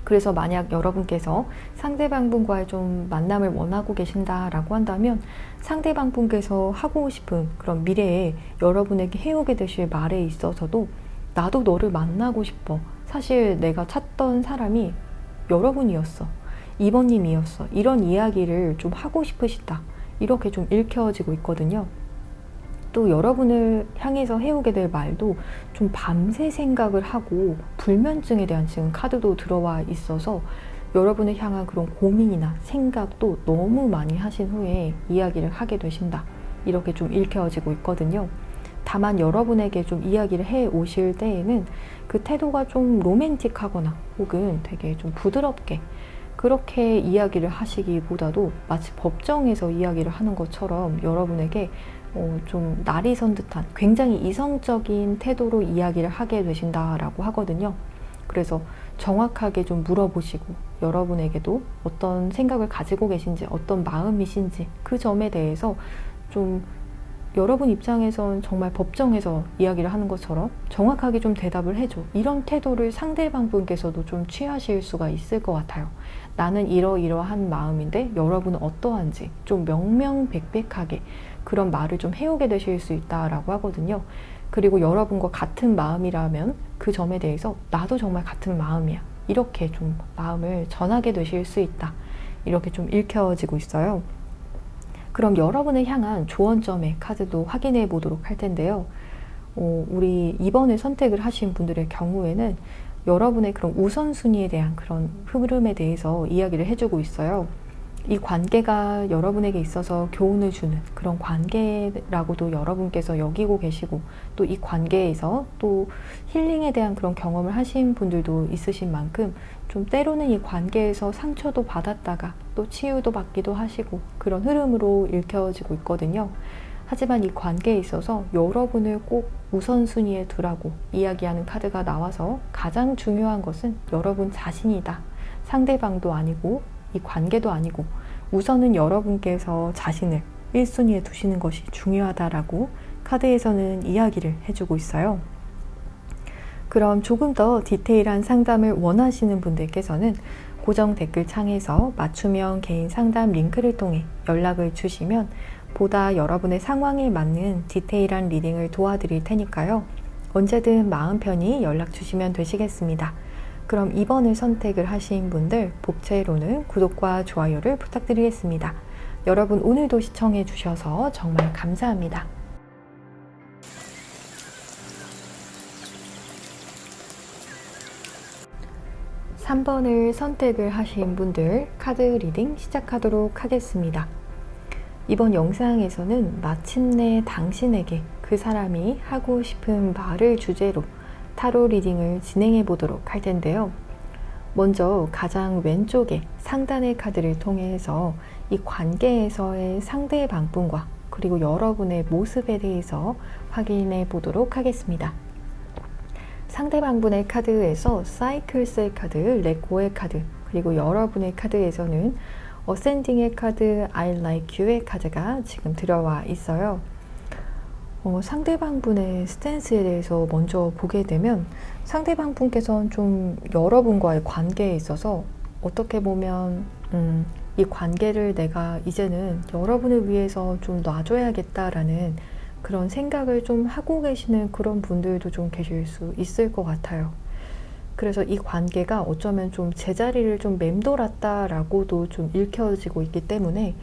그래서 만약 여러분께서 상대방분과의 좀 만남을 원하고 계신다라고 한다면 상대방분께서 하고 싶은 그런 미래에 여러분에게 해오게 되실 말에 있어서도 나도 너를 만나고 싶어, 사실 내가 찾던 사람이 여러분이었어, 이번님이었어, 이런 이야기를 좀 하고 싶으시다, 이렇게 좀 읽혀지고 있거든요. 또 여러분을 향해서 해오게 될 말도 좀 밤새 생각을 하고 불면증에 대한 지금 카드도 들어와 있어서 여러분을 향한 그런 고민이나 생각도 너무 많이 하신 후에 이야기를 하게 되신다, 이렇게 좀 읽혀지고 있거든요. 다만 여러분에게 좀 이야기를 해 오실 때에는 그 태도가 좀 로맨틱하거나 혹은 되게 좀 부드럽게 그렇게 이야기를 하시기보다도 마치 법정에서 이야기를 하는 것처럼 여러분에게 좀 날이 선 듯한 굉장히 이성적인 태도로 이야기를 하게 되신다라고 하거든요. 그래서 정확하게 좀 물어보시고 여러분에게도 어떤 생각을 가지고 계신지, 어떤 마음이신지 그 점에 대해서 좀 여러분 입장에선 정말 법정에서 이야기를 하는 것처럼 정확하게 좀 대답을 해줘, 이런 태도를 상대방 분께서도 좀 취하실 수가 있을 것 같아요. 나는 이러이러한 마음인데 여러분은 어떠한지 좀 명명백백하게 그런 말을 좀 해오게 되실 수 있다라고 하거든요. 그리고 여러분과 같은 마음이라면 그 점에 대해서 나도 정말 같은 마음이야, 이렇게 좀 마음을 전하게 되실 수 있다, 이렇게 좀 읽혀지고 있어요. 그럼 여러분을 향한 조언점의 카드도 확인해 보도록 할 텐데요. 우리 2번을 선택을 하신 분들의 경우에는 여러분의 그런 우선순위에 대한 그런 흐름에 대해서 이야기를 해주고 있어요. 이 관계가 여러분에게 있어서 교훈을 주는 그런 관계라고도 여러분께서 여기고 계시고, 또 이 관계에서 또 힐링에 대한 그런 경험을 하신 분들도 있으신 만큼 좀 때로는 이 관계에서 상처도 받았다가 또 치유도 받기도 하시고 그런 흐름으로 읽혀지고 있거든요. 하지만 이 관계에 있어서 여러분을 꼭 우선순위에 두라고 이야기하는 카드가 나와서 가장 중요한 것은 여러분 자신이다, 상대방도 아니고 이 관계도 아니고 우선은 여러분께서 자신을 1순위에 두시는 것이 중요하다라고 카드에서는 이야기를 해주고 있어요. 그럼 조금 더 디테일한 상담을 원하시는 분들께서는 고정 댓글 창에서 맞춤형 개인 상담 링크를 통해 연락을 주시면 보다 여러분의 상황에 맞는 디테일한 리딩을 도와드릴 테니까요. 언제든 마음 편히 연락 주시면 되시겠습니다. 그럼 2번을 선택을 하신 분들 복채로는 구독과 좋아요를 부탁드리겠습니다. 여러분 오늘도 시청해 주셔서 정말 감사합니다. 3번을 선택을 하신 분들 카드 리딩 시작하도록 하겠습니다. 이번 영상에서는 마침내 당신에게 그 사람이 하고 싶은 말을 주제로 타로 리딩을 진행해 보도록 할 텐데요. 먼저 가장 왼쪽에 상단의 카드를 통해서 이 관계에서의 상대방분과 그리고 여러분의 모습에 대해서 확인해 보도록 하겠습니다. 상대방분의 카드에서 사이클스의 카드, 렛고의 카드, 그리고 여러분의 카드에서는 어센딩의 카드, I like you의 카드가 지금 들어와 있어요. 상대방분의 스탠스에 대해서 먼저 보게 되면 상대방분께서는 좀 여러분과의 관계에 있어서 어떻게 보면 이 관계를 내가 이제는 여러분을 위해서 좀 놔줘야겠다라는 그런 생각을 좀 하고 계시는 그런 분들도 좀 계실 수 있을 것 같아요. 그래서 이 관계가 어쩌면 좀 제자리를 좀 맴돌았다라고도 좀 읽혀지고 있기 때문에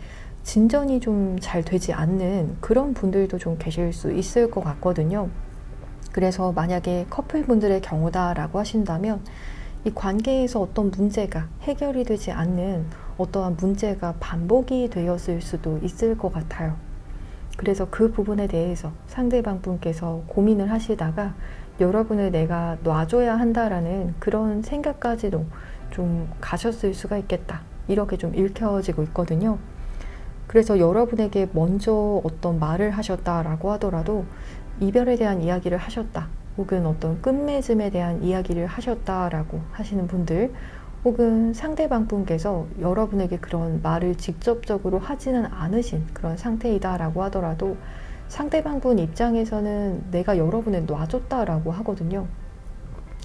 진전이 좀 잘 되지 않는 그런 분들도 좀 계실 수 있을 것 같거든요. 그래서 만약에 커플분들의 경우다라고 하신다면 이 관계에서 어떤 문제가 해결이 되지 않는 어떠한 문제가 반복이 되었을 수도 있을 것 같아요. 그래서 그 부분에 대해서 상대방 분께서 고민을 하시다가 여러분을 내가 놔줘야 한다라는 그런 생각까지도 좀 가셨을 수가 있겠다. 이렇게 좀 읽혀지고 있거든요. 그래서 여러분에게 먼저 어떤 말을 하셨다라고 하더라도 이별에 대한 이야기를 하셨다. 혹은 어떤 끝맺음에 대한 이야기를 하셨다라고 하시는 분들, 혹은 상대방 분께서 여러분에게 그런 말을 직접적으로 하지는 않으신 그런 상태이다라고 하더라도 상대방 분 입장에서는 내가 여러분을 놔줬다라고 하거든요.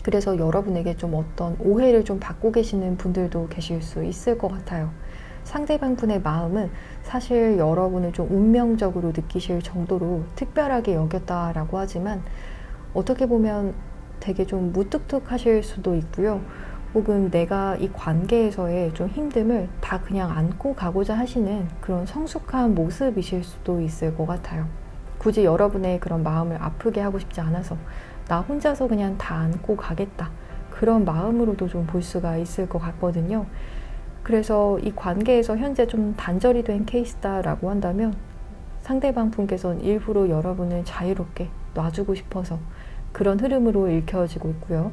그래서 여러분에게 좀 어떤 오해를 좀 받고 계시는 분들도 계실 수 있을 것 같아요. 상대방 분의 마음은 사실 여러분을 좀 운명적으로 느끼실 정도로 특별하게 여겼다라고 하지만 어떻게 보면 되게 좀 무뚝뚝하실 수도 있고요. 혹은 내가 이 관계에서의 좀 힘듦을 다 그냥 안고 가고자 하시는 그런 성숙한 모습이실 수도 있을 것 같아요. 굳이 여러분의 그런 마음을 아프게 하고 싶지 않아서 나 혼자서 그냥 다 안고 가겠다. 그런 마음으로도 좀 볼 수가 있을 것 같거든요. 그래서 이 관계에서 현재 좀 단절이 된 케이스다라고 한다면 상대방 분께서는 일부러 여러분을 자유롭게 놔주고 싶어서 그런 흐름으로 읽혀지고 있고요.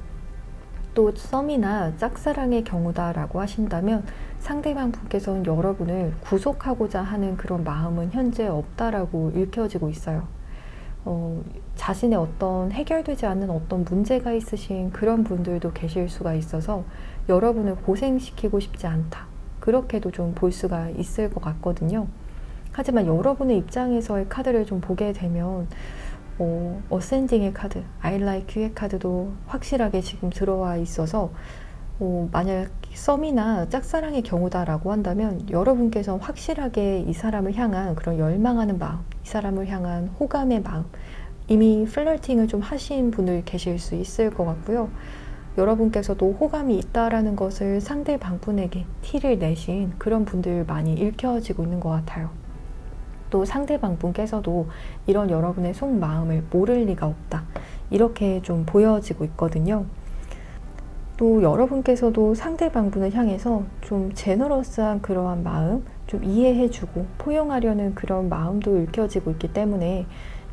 또 썸이나 짝사랑의 경우다라고 하신다면 상대방 분께서는 여러분을 구속하고자 하는 그런 마음은 현재 없다라고 읽혀지고 있어요. 자신의 어떤 해결되지 않는 어떤 문제가 있으신 그런 분들도 계실 수가 있어서 여러분을 고생시키고 싶지 않다. 그렇게도 좀 볼 수가 있을 것 같거든요. 하지만 여러분의 입장에서의 카드를 좀 보게 되면 어센딩의 카드, I like you의 카드도 확실하게 지금 들어와 있어서 만약 썸이나 짝사랑의 경우다라고 한다면 여러분께서 확실하게 이 사람을 향한 그런 열망하는 마음, 이 사람을 향한 호감의 마음, 이미 플러팅을 좀 하신 분들 계실 수 있을 것 같고요. 여러분께서도 호감이 있다라는 것을 상대방 분에게 티를 내신 그런 분들 많이 읽혀지고 있는 것 같아요. 또 상대방 분께서도 이런 여러분의 속마음을 모를 리가 없다. 이렇게 좀 보여지고 있거든요. 또 여러분께서도 상대방 분을 향해서 좀 제너러스한 그러한 마음, 좀 이해해주고 포용하려는 그런 마음도 읽혀지고 있기 때문에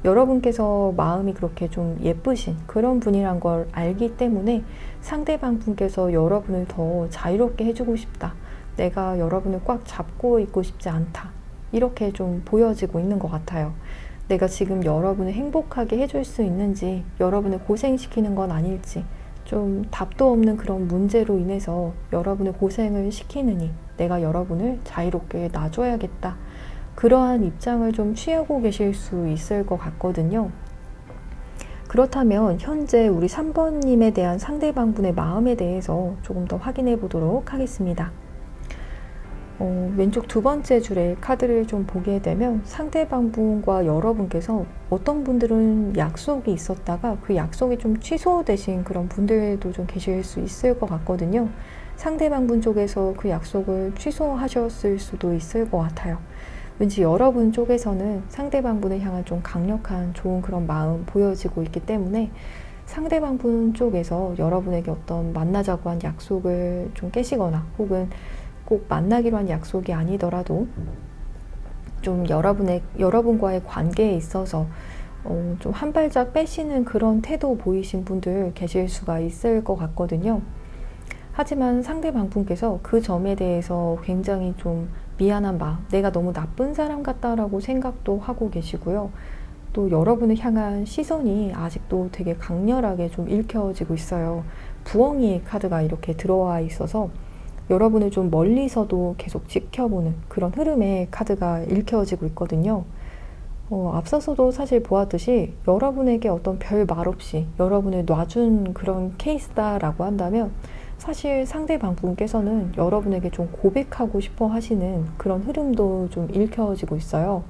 여러분께서 마음이 그렇게 좀 예쁘신 그런 분이란 걸 알기 때문에 상대방 분께서 여러분을 더 자유롭게 해주고 싶다. 내가 여러분을 꽉 잡고 있고 싶지 않다. 이렇게 좀 보여지고 있는 것 같아요. 내가 지금 여러분을 행복하게 해줄 수 있는지, 여러분을 고생시키는 건 아닐지, 좀 답도 없는 그런 문제로 인해서 여러분을 고생을 시키느니 내가 여러분을 자유롭게 놔줘야겠다. 그러한 입장을 좀 취하고 계실 수 있을 것 같거든요. 그렇다면 현재 우리 3번님에 대한 상대방분의 마음에 대해서 조금 더 확인해 보도록 하겠습니다. 왼쪽 두 번째 줄에 카드를 좀 보게 되면 상대방분과 여러분께서 어떤 분들은 약속이 있었다가 그 약속이 좀 취소되신 그런 분들도 좀 계실 수 있을 것 같거든요. 상대방분 쪽에서 그 약속을 취소하셨을 수도 있을 것 같아요. 왠지 여러분 쪽에서는 상대방분을 향한 좀 강력한 좋은 그런 마음 보여지고 있기 때문에 상대방분 쪽에서 여러분에게 어떤 만나자고 한 약속을 좀 깨시거나 혹은 꼭 만나기로 한 약속이 아니더라도 좀 여러분과의 관계에 있어서 좀 한 발짝 빼시는 그런 태도 보이신 분들 계실 수가 있을 것 같거든요. 하지만 상대방 분께서 그 점에 대해서 굉장히 좀 미안한 마음, 내가 너무 나쁜 사람 같다라고 생각도 하고 계시고요. 또 여러분을 향한 시선이 아직도 되게 강렬하게 좀 읽혀지고 있어요. 부엉이의 카드가 이렇게 들어와 있어서 여러분을 좀 멀리서도 계속 지켜보는 그런 흐름의 카드가 읽혀지고 있거든요. 앞서서도 사실 보았듯이 여러분에게 어떤 별 말 없이 여러분을 놔준 그런 케이스다라고 한다면 사실 상대방 분께서는 여러분에게 좀 고백하고 싶어 하시는 그런 흐름도 좀 읽혀지고 있어요.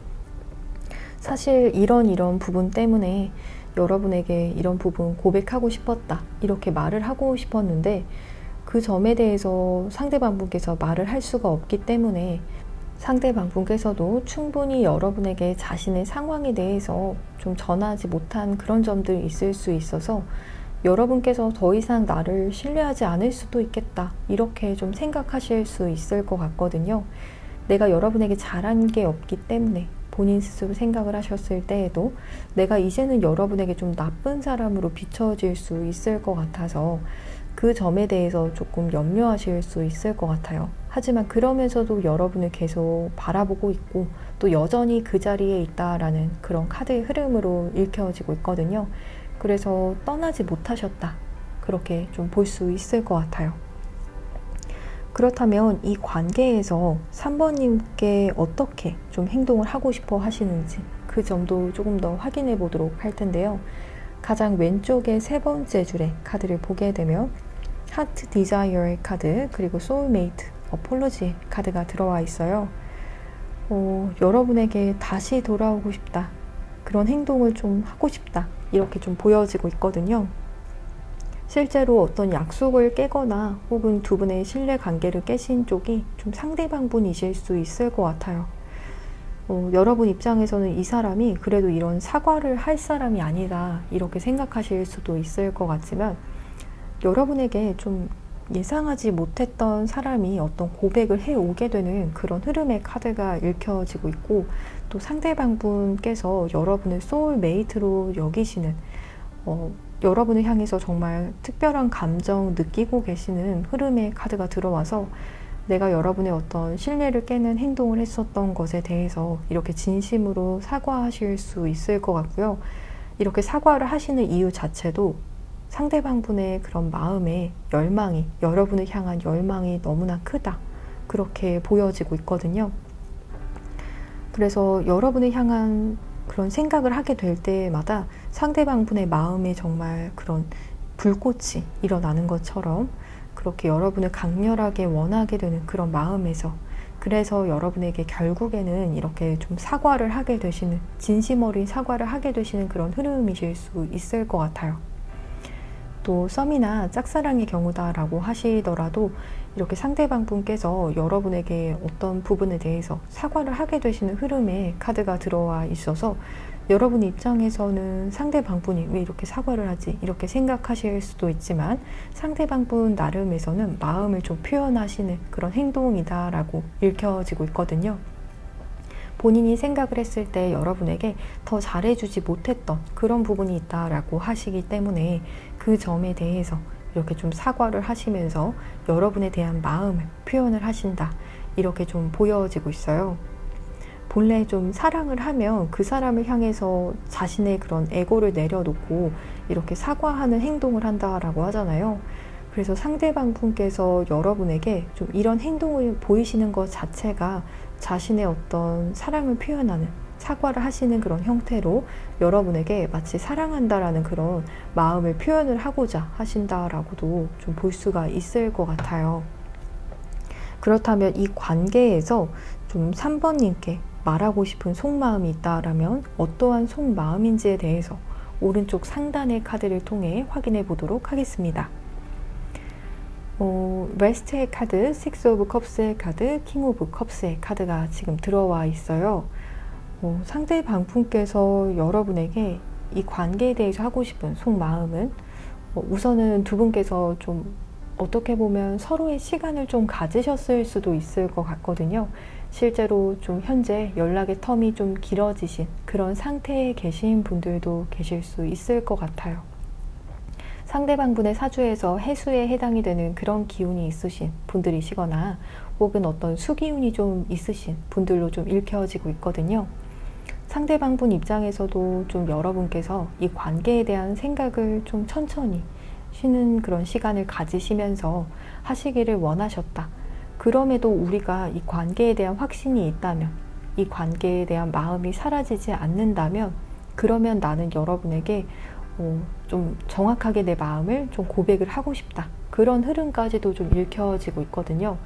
사실 이런 부분 때문에 여러분에게 이런 부분 고백하고 싶었다 이렇게 말을 하고 싶었는데 그 점에 대해서 상대방 분께서 말을 할 수가 없기 때문에 상대방 분께서도 충분히 여러분에게 자신의 상황에 대해서 좀 전하지 못한 그런 점들이 있을 수 있어서 여러분께서 더 이상 나를 신뢰하지 않을 수도 있겠다. 이렇게 좀 생각하실 수 있을 것 같거든요. 내가 여러분에게 잘한 게 없기 때문에 본인 스스로 생각을 하셨을 때에도 내가 이제는 여러분에게 좀 나쁜 사람으로 비춰질 수 있을 것 같아서 그 점에 대해서 조금 염려하실 수 있을 것 같아요. 하지만 그러면서도 여러분을 계속 바라보고 있고 또 여전히 그 자리에 있다라는 그런 카드의 흐름으로 읽혀지고 있거든요. 그래서 떠나지 못하셨다. 그렇게 좀 볼 수 있을 것 같아요. 그렇다면 이 관계에서 3번님께 어떻게 좀 행동을 하고 싶어 하시는지 그 점도 조금 더 확인해 보도록 할 텐데요. 가장 왼쪽의 세 번째 줄의 카드를 보게 되면 하트 디자이어의 카드, 그리고 소울메이트, 어폴로지 카드가 들어와 있어요. 여러분에게 다시 돌아오고 싶다. 그런 행동을 좀 하고 싶다. 이렇게 좀 보여지고 있거든요. 실제로 어떤 약속을 깨거나 혹은 두 분의 신뢰 관계를 깨신 쪽이 좀 상대방 분이실 수 있을 것 같아요. 여러분 입장에서는 이 사람이 그래도 이런 사과를 할 사람이 아니다. 이렇게 생각하실 수도 있을 것 같지만 여러분에게 좀 예상하지 못했던 사람이 어떤 고백을 해오게 되는 그런 흐름의 카드가 읽혀지고 있고 또 상대방 분께서 여러분을 소울메이트로 여기시는 여러분을 향해서 정말 특별한 감정 느끼고 계시는 흐름의 카드가 들어와서 내가 여러분의 어떤 신뢰를 깨는 행동을 했었던 것에 대해서 이렇게 진심으로 사과하실 수 있을 것 같고요. 이렇게 사과를 하시는 이유 자체도 상대방 분의 그런 마음의 열망이, 여러분을 향한 열망이 너무나 크다. 그렇게 보여지고 있거든요. 그래서 여러분을 향한 그런 생각을 하게 될 때마다 상대방 분의 마음에 정말 그런 불꽃이 일어나는 것처럼 그렇게 여러분을 강렬하게 원하게 되는 그런 마음에서 그래서 여러분에게 결국에는 이렇게 좀 사과를 하게 되시는, 진심 어린 사과를 하게 되시는 그런 흐름이실 수 있을 것 같아요. 또 썸이나 짝사랑의 경우다라고 하시더라도 이렇게 상대방 분께서 여러분에게 어떤 부분에 대해서 사과를 하게 되시는 흐름의 카드가 들어와 있어서 여러분 입장에서는 상대방 분이 왜 이렇게 사과를 하지? 이렇게 생각하실 수도 있지만 상대방 분 나름에서는 마음을 좀 표현하시는 그런 행동이다라고 읽혀지고 있거든요. 본인이 생각을 했을 때 여러분에게 더 잘해주지 못했던 그런 부분이 있다라고 하시기 때문에 그 점에 대해서 이렇게 좀 사과를 하시면서 여러분에 대한 마음을 표현을 하신다. 이렇게 좀 보여지고 있어요. 본래 좀 사랑을 하면 그 사람을 향해서 자신의 그런 에고를 내려놓고 이렇게 사과하는 행동을 한다라고 하잖아요. 그래서 상대방 분께서 여러분에게 좀 이런 행동을 보이시는 것 자체가 자신의 어떤 사랑을 표현하는, 사과를 하시는 그런 형태로 여러분에게 마치 사랑한다라는 그런 마음을 표현을 하고자 하신다라고도 좀 볼 수가 있을 것 같아요. 그렇다면 이 관계에서 좀 3번님께 말하고 싶은 속마음이 있다라면 어떠한 속마음인지에 대해서 오른쪽 상단의 카드를 통해 확인해 보도록 하겠습니다. 레스트의 카드, 식스 오브 컵스의 카드, 킹 오브 컵스의 카드가 지금 들어와 있어요. 상대방 분께서 여러분에게 이 관계에 대해서 하고 싶은 속마음은 우선은 두 분께서 좀 어떻게 보면 서로의 시간을 좀 가지셨을 수도 있을 것 같거든요. 실제로 좀 현재 연락의 텀이 좀 길어지신 그런 상태에 계신 분들도 계실 수 있을 것 같아요. 상대방 분의 사주에서 해수에 해당이 되는 그런 기운이 있으신 분들이시거나 혹은 어떤 수기운이 좀 있으신 분들로 좀 읽혀지고 있거든요. 상대방 분 입장에서도 좀 여러분께서 이 관계에 대한 생각을 좀 천천히 쉬는 그런 시간을 가지시면서 하시기를 원하셨다. 그럼에도 우리가 이 관계에 대한 확신이 있다면, 이 관계에 대한 마음이 사라지지 않는다면 그러면 나는 여러분에게 좀 정확하게 내 마음을 좀 고백을 하고 싶다. 그런 흐름까지도 좀 읽혀지고 있거든요.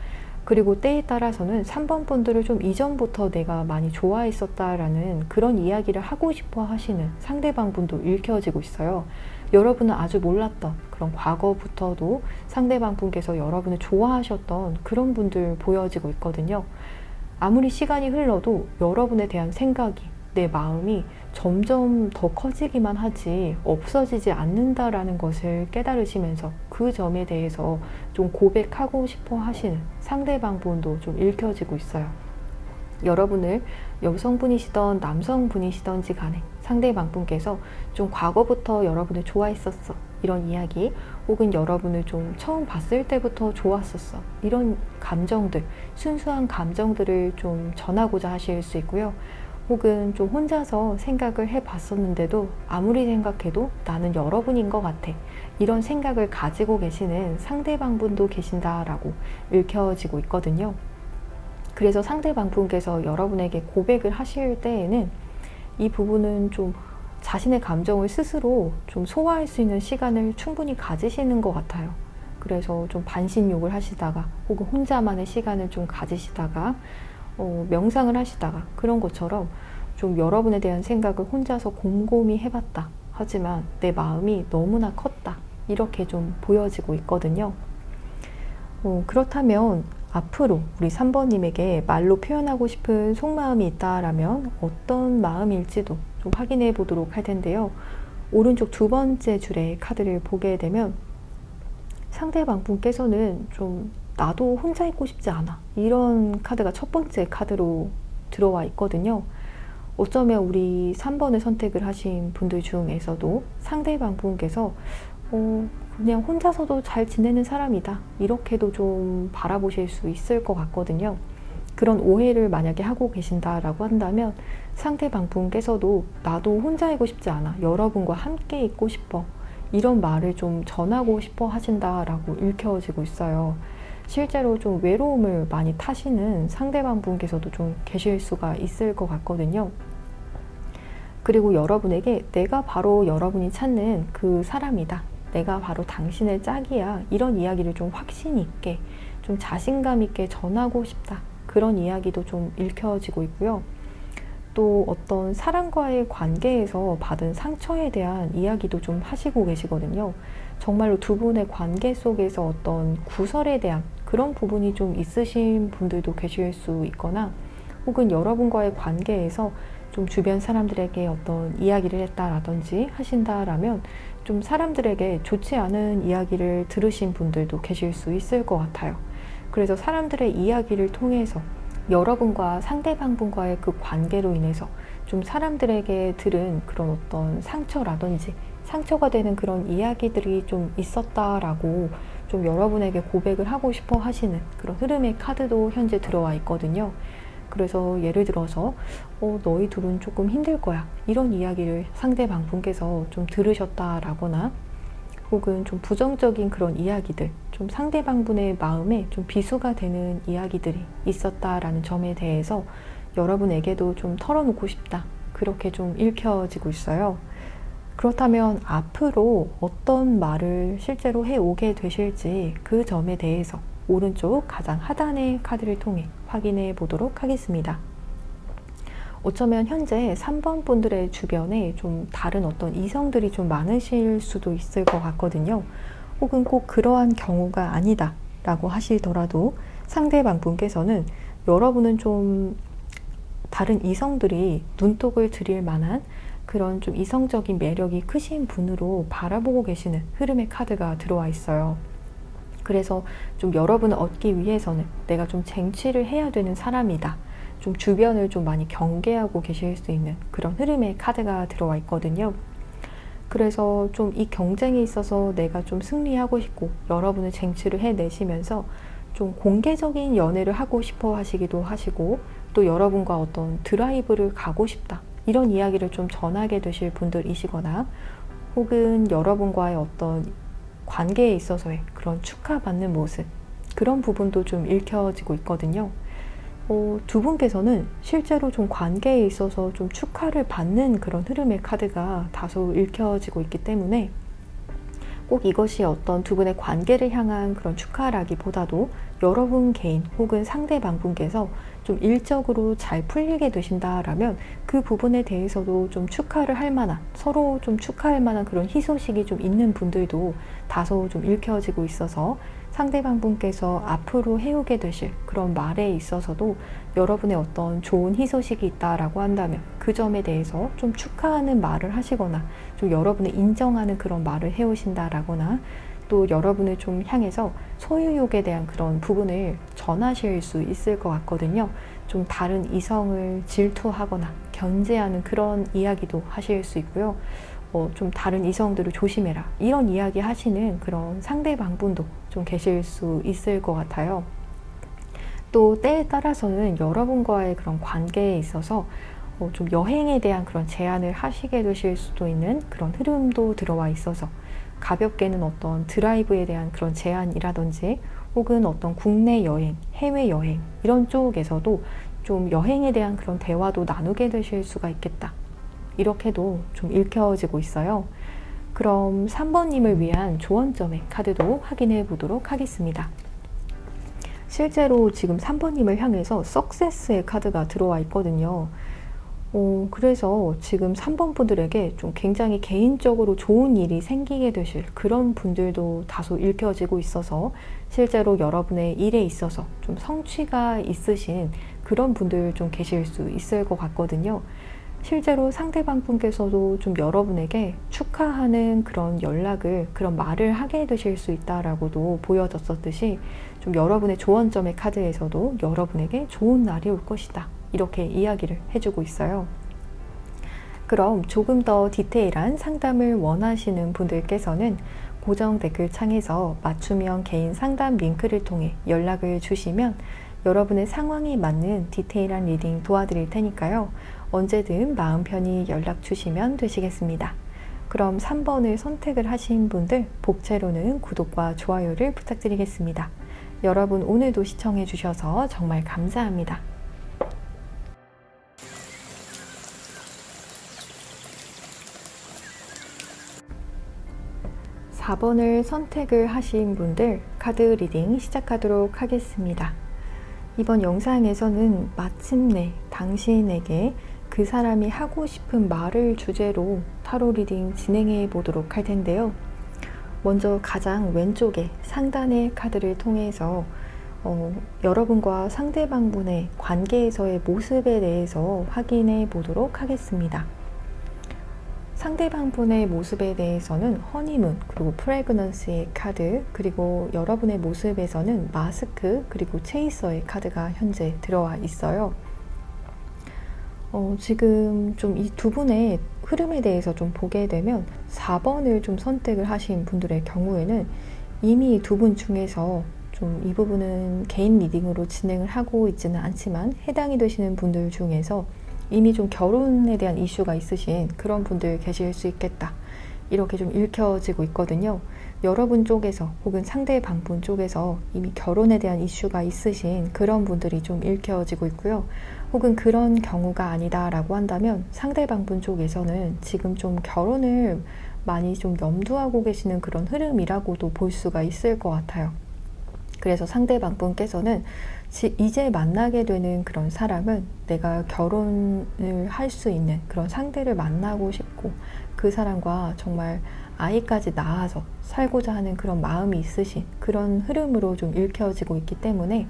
그리고 때에 따라서는 3번 분들을 좀 이전부터 내가 많이 좋아했었다라는 그런 이야기를 하고 싶어 하시는 상대방 분도 읽혀지고 있어요. 여러분은 아주 몰랐던 그런 과거부터도 상대방 분께서 여러분을 좋아하셨던 그런 분들 보여지고 있거든요. 아무리 시간이 흘러도 여러분에 대한 생각이 내 마음이 점점 더 커지기만 하지 없어지지 않는다라는 것을 깨달으시면서 그 점에 대해서 좀 고백하고 싶어 하시는 상대방분도 좀 읽혀지고 있어요. 여러분을 여성분이시던 남성분이시던지 간에 상대방분께서 좀 과거부터 여러분을 좋아했었어, 이런 이야기, 혹은 여러분을 좀 처음 봤을 때부터 좋았었어, 이런 감정들, 순수한 감정들을 좀 전하고자 하실 수 있고요. 혹은 좀 혼자서 생각을 해봤었는데도 아무리 생각해도 나는 여러분인 것 같아, 이런 생각을 가지고 계시는 상대방분도 계신다라고 읽혀지고 있거든요. 그래서 상대방분께서 여러분에게 고백을 하실 때에는 이 부분은 좀 자신의 감정을 스스로 좀 소화할 수 있는 시간을 충분히 가지시는 것 같아요. 그래서 좀 반신욕을 하시다가 혹은 혼자만의 시간을 좀 가지시다가 명상을 하시다가 그런 것처럼 좀 여러분에 대한 생각을 혼자서 곰곰이 해봤다. 하지만 내 마음이 너무나 컸다. 이렇게 좀 보여지고 있거든요. 그렇다면 앞으로 우리 3번님에게 말로 표현하고 싶은 속마음이 있다라면 어떤 마음일지도 좀 확인해 보도록 할 텐데요. 오른쪽 두 번째 줄의 카드를 보게 되면 상대방 분께서는 좀 나도 혼자 있고 싶지 않아, 이런 카드가 첫 번째 카드로 들어와 있거든요. 어쩌면 우리 3번을 선택을 하신 분들 중에서도 상대방 분께서 그냥 혼자서도 잘 지내는 사람이다, 이렇게도 좀 바라보실 수 있을 것 같거든요. 그런 오해를 만약에 하고 계신다라고 한다면 상대방 분께서도 나도 혼자이고 싶지 않아, 여러분과 함께 있고 싶어, 이런 말을 좀 전하고 싶어 하신다라고 읽혀지고 있어요. 실제로 좀 외로움을 많이 타시는 상대방 분께서도 좀 계실 수가 있을 것 같거든요. 그리고 여러분에게 내가 바로 여러분이 찾는 그 사람이다, 내가 바로 당신의 짝이야, 이런 이야기를 좀 확신 있게, 좀 자신감 있게 전하고 싶다, 그런 이야기도 좀 읽혀지고 있고요. 또 어떤 사람과의 관계에서 받은 상처에 대한 이야기도 좀 하시고 계시거든요. 정말로 두 분의 관계 속에서 어떤 구설에 대한 그런 부분이 좀 있으신 분들도 계실 수 있거나, 혹은 여러분과의 관계에서 좀 주변 사람들에게 어떤 이야기를 했다라든지 하신다라면 좀 사람들에게 좋지 않은 이야기를 들으신 분들도 계실 수 있을 것 같아요. 그래서 사람들의 이야기를 통해서 여러분과 상대방분과의 그 관계로 인해서 좀 사람들에게 들은 그런 어떤 상처라든지 상처가 되는 그런 이야기들이 좀 있었다라고 좀 여러분에게 고백을 하고 싶어 하시는 그런 흐름의 카드도 현재 들어와 있거든요. 그래서 예를 들어서 너희 둘은 조금 힘들 거야, 이런 이야기를 상대방 분께서 좀 들으셨다라거나, 혹은 좀 부정적인 그런 이야기들, 좀 상대방 분의 마음에 좀 비수가 되는 이야기들이 있었다라는 점에 대해서 여러분에게도 좀 털어놓고 싶다, 그렇게 좀 읽혀지고 있어요. 그렇다면 앞으로 어떤 말을 실제로 해오게 되실지 그 점에 대해서 오른쪽 가장 하단의 카드를 통해 확인해 보도록 하겠습니다. 어쩌면 현재 3번 분들의 주변에 좀 다른 어떤 이성들이 좀 많으실 수도 있을 것 같거든요. 혹은 꼭 그러한 경우가 아니다 라고 하시더라도 상대방 분께서는 여러분은 좀 다른 이성들이 눈독을 들일 만한 그런 좀 이성적인 매력이 크신 분으로 바라보고 계시는 흐름의 카드가 들어와 있어요. 그래서 좀 여러분을 얻기 위해서는 내가 좀 쟁취를 해야 되는 사람이다, 좀 주변을 좀 많이 경계하고 계실 수 있는 그런 흐름의 카드가 들어와 있거든요. 그래서 좀 이 경쟁에 있어서 내가 좀 승리하고 싶고 여러분을 쟁취를 해내시면서 좀 공개적인 연애를 하고 싶어 하시기도 하시고, 또 여러분과 어떤 드라이브를 가고 싶다, 이런 이야기를 좀 전하게 되실 분들이시거나, 혹은 여러분과의 어떤 관계에 있어서의 그런 축하받는 모습, 그런 부분도 좀 읽혀지고 있거든요. 두 분께서는 실제로 좀 관계에 있어서 좀 축하를 받는 그런 흐름의 카드가 다소 읽혀지고 있기 때문에 꼭 이것이 어떤 두 분의 관계를 향한 그런 축하라기보다도 여러분 개인 혹은 상대방 분께서 좀 일적으로 잘 풀리게 되신다라면 그 부분에 대해서도 좀 축하를 할 만한, 서로 좀 축하할 만한 그런 희소식이 좀 있는 분들도 다소 좀 읽혀지고 있어서 상대방분께서 앞으로 해오게 되실 그런 말에 있어서도 여러분의 어떤 좋은 희소식이 있다라고 한다면 그 점에 대해서 좀 축하하는 말을 하시거나 좀 여러분을 인정하는 그런 말을 해오신다라거나 또 여러분을 좀 향해서 소유욕에 대한 그런 부분을 전하실 수 있을 것 같거든요. 좀 다른 이성을 질투하거나 견제하는 그런 이야기도 하실 수 있고요. 좀 다른 이성들을 조심해라 이런 이야기 하시는 그런 상대방분도 좀 계실 수 있을 것 같아요. 또 때에 따라서는 여러분과의 그런 관계에 있어서 좀 여행에 대한 그런 제안을 하시게 되실 수도 있는 그런 흐름도 들어와 있어서 가볍게는 어떤 드라이브에 대한 그런 제안이라든지 혹은 어떤 국내 여행, 해외 여행 이런 쪽에서도 좀 여행에 대한 그런 대화도 나누게 되실 수가 있겠다. 이렇게도 좀 읽혀지고 있어요. 그럼 3번님을 위한 조언점의 카드도 확인해 보도록 하겠습니다. 실제로 지금 3번님을 향해서 석세스의 카드가 들어와 있거든요. 그래서 지금 3번 분들에게 좀 굉장히 개인적으로 좋은 일이 생기게 되실 그런 분들도 다소 읽혀지고 있어서 실제로 여러분의 일에 있어서 좀 성취가 있으신 그런 분들 좀 계실 수 있을 것 같거든요. 실제로 상대방 분께서도 좀 여러분에게 축하하는 그런 연락을, 그런 말을 하게 되실 수 있다라고도 보여졌었듯이 좀 여러분의 조언점의 카드에서도 여러분에게 좋은 날이 올 것이다. 이렇게 이야기를 해주고 있어요. 그럼 조금 더 디테일한 상담을 원하시는 분들께서는 고정 댓글 창에서 맞춤형 개인 상담 링크를 통해 연락을 주시면 여러분의 상황에 맞는 디테일한 리딩 도와드릴 테니까요. 언제든 마음 편히 연락 주시면 되시겠습니다. 그럼 3번을 선택을 하신 분들 복채로는 구독과 좋아요를 부탁드리겠습니다. 여러분 오늘도 시청해 주셔서 정말 감사합니다. 4번을 선택을 하신 분들 카드 리딩 시작하도록 하겠습니다. 이번 영상에서는 마침내 당신에게 그 사람이 하고 싶은 말을 주제로 타로 리딩 진행해 보도록 할 텐데요. 먼저 가장 왼쪽에 상단의 카드를 통해서 여러분과 상대방분의 관계에서의 모습에 대해서 확인해 보도록 하겠습니다. 상대방분의 모습에 대해서는 허니문, 그리고 프레그넌스의 카드, 그리고 여러분의 모습에서는 마스크, 그리고 체이서의 카드가 현재 들어와 있어요. 지금 좀 이 두 분의 흐름에 대해서 좀 보게 되면 4번을 좀 선택을 하신 분들의 경우에는 이미 두 분 중에서 좀 이 부분은 개인 리딩으로 진행을 하고 있지는 않지만 해당이 되시는 분들 중에서 이미 좀 결혼에 대한 이슈가 있으신 그런 분들 계실 수 있겠다. 이렇게 좀 읽혀지고 있거든요. 여러분 쪽에서 혹은 상대방분 쪽에서 이미 결혼에 대한 이슈가 있으신 그런 분들이 좀 읽혀지고 있고요. 혹은 그런 경우가 아니다라고 한다면 상대방분 쪽에서는 지금 좀 결혼을 많이 좀 염두하고 계시는 그런 흐름이라고도 볼 수가 있을 것 같아요. 그래서 상대방분께서는 이제 만나게 되는 그런 사람은 내가 결혼을 할 수 있는 그런 상대를 만나고 싶고 그 사람과 정말 아이까지 낳아서 살고자 하는 그런 마음이 있으신 그런 흐름으로 좀 읽혀지고 있기 때문에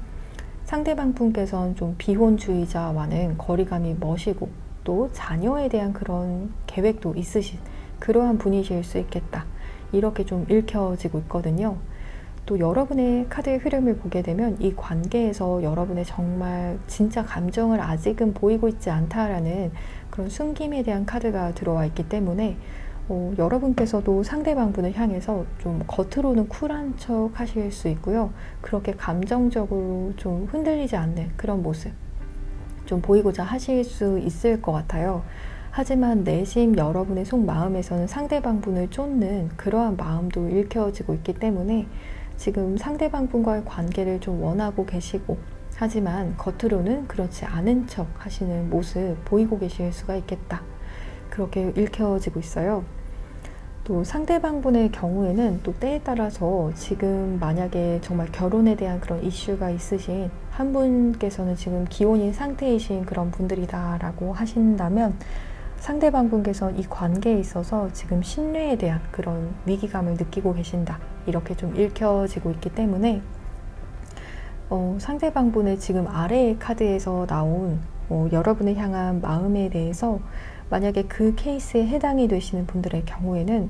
상대방분께서는 좀 비혼주의자와는 거리감이 머시고 또 자녀에 대한 그런 계획도 있으신 그러한 분이실 수 있겠다. 이렇게 좀 읽혀지고 있거든요. 또 여러분의 카드의 흐름을 보게 되면 이 관계에서 여러분의 정말 진짜 감정을 아직은 보이고 있지 않다라는 그런 숨김에 대한 카드가 들어와 있기 때문에 여러분께서도 상대방분을 향해서 좀 겉으로는 쿨한 척 하실 수 있고요. 그렇게 감정적으로 좀 흔들리지 않는 그런 모습 좀 보이고자 하실 수 있을 것 같아요. 하지만 내심 여러분의 속마음에서는 상대방분을 쫓는 그러한 마음도 읽혀지고 있기 때문에 지금 상대방분과의 관계를 좀 원하고 계시고 하지만 겉으로는 그렇지 않은 척 하시는 모습 보이고 계실 수가 있겠다. 그렇게 읽혀지고 있어요. 또 상대방분의 경우에는 또 때에 따라서 지금 만약에 정말 결혼에 대한 그런 이슈가 있으신 한 분께서는 지금 기혼인 상태이신 그런 분들이다 라고 하신다면 상대방 분께서는 이 관계에 있어서 지금 신뢰에 대한 그런 위기감을 느끼고 계신다. 이렇게 좀 읽혀지고 있기 때문에 상대방 분의 지금 아래의 카드에서 나온 여러분을 향한 마음에 대해서 만약에 그 케이스에 해당이 되시는 분들의 경우에는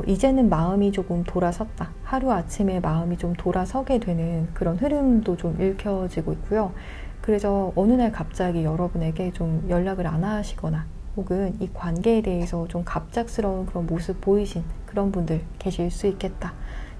이제는 마음이 조금 돌아섰다. 하루아침에 마음이 좀 돌아서게 되는 그런 흐름도 좀 읽혀지고 있고요. 그래서 어느 날 갑자기 여러분에게 좀 연락을 안 하시거나 혹은 이 관계에 대해서 좀 갑작스러운 그런 모습 보이신 그런 분들 계실 수 있겠다.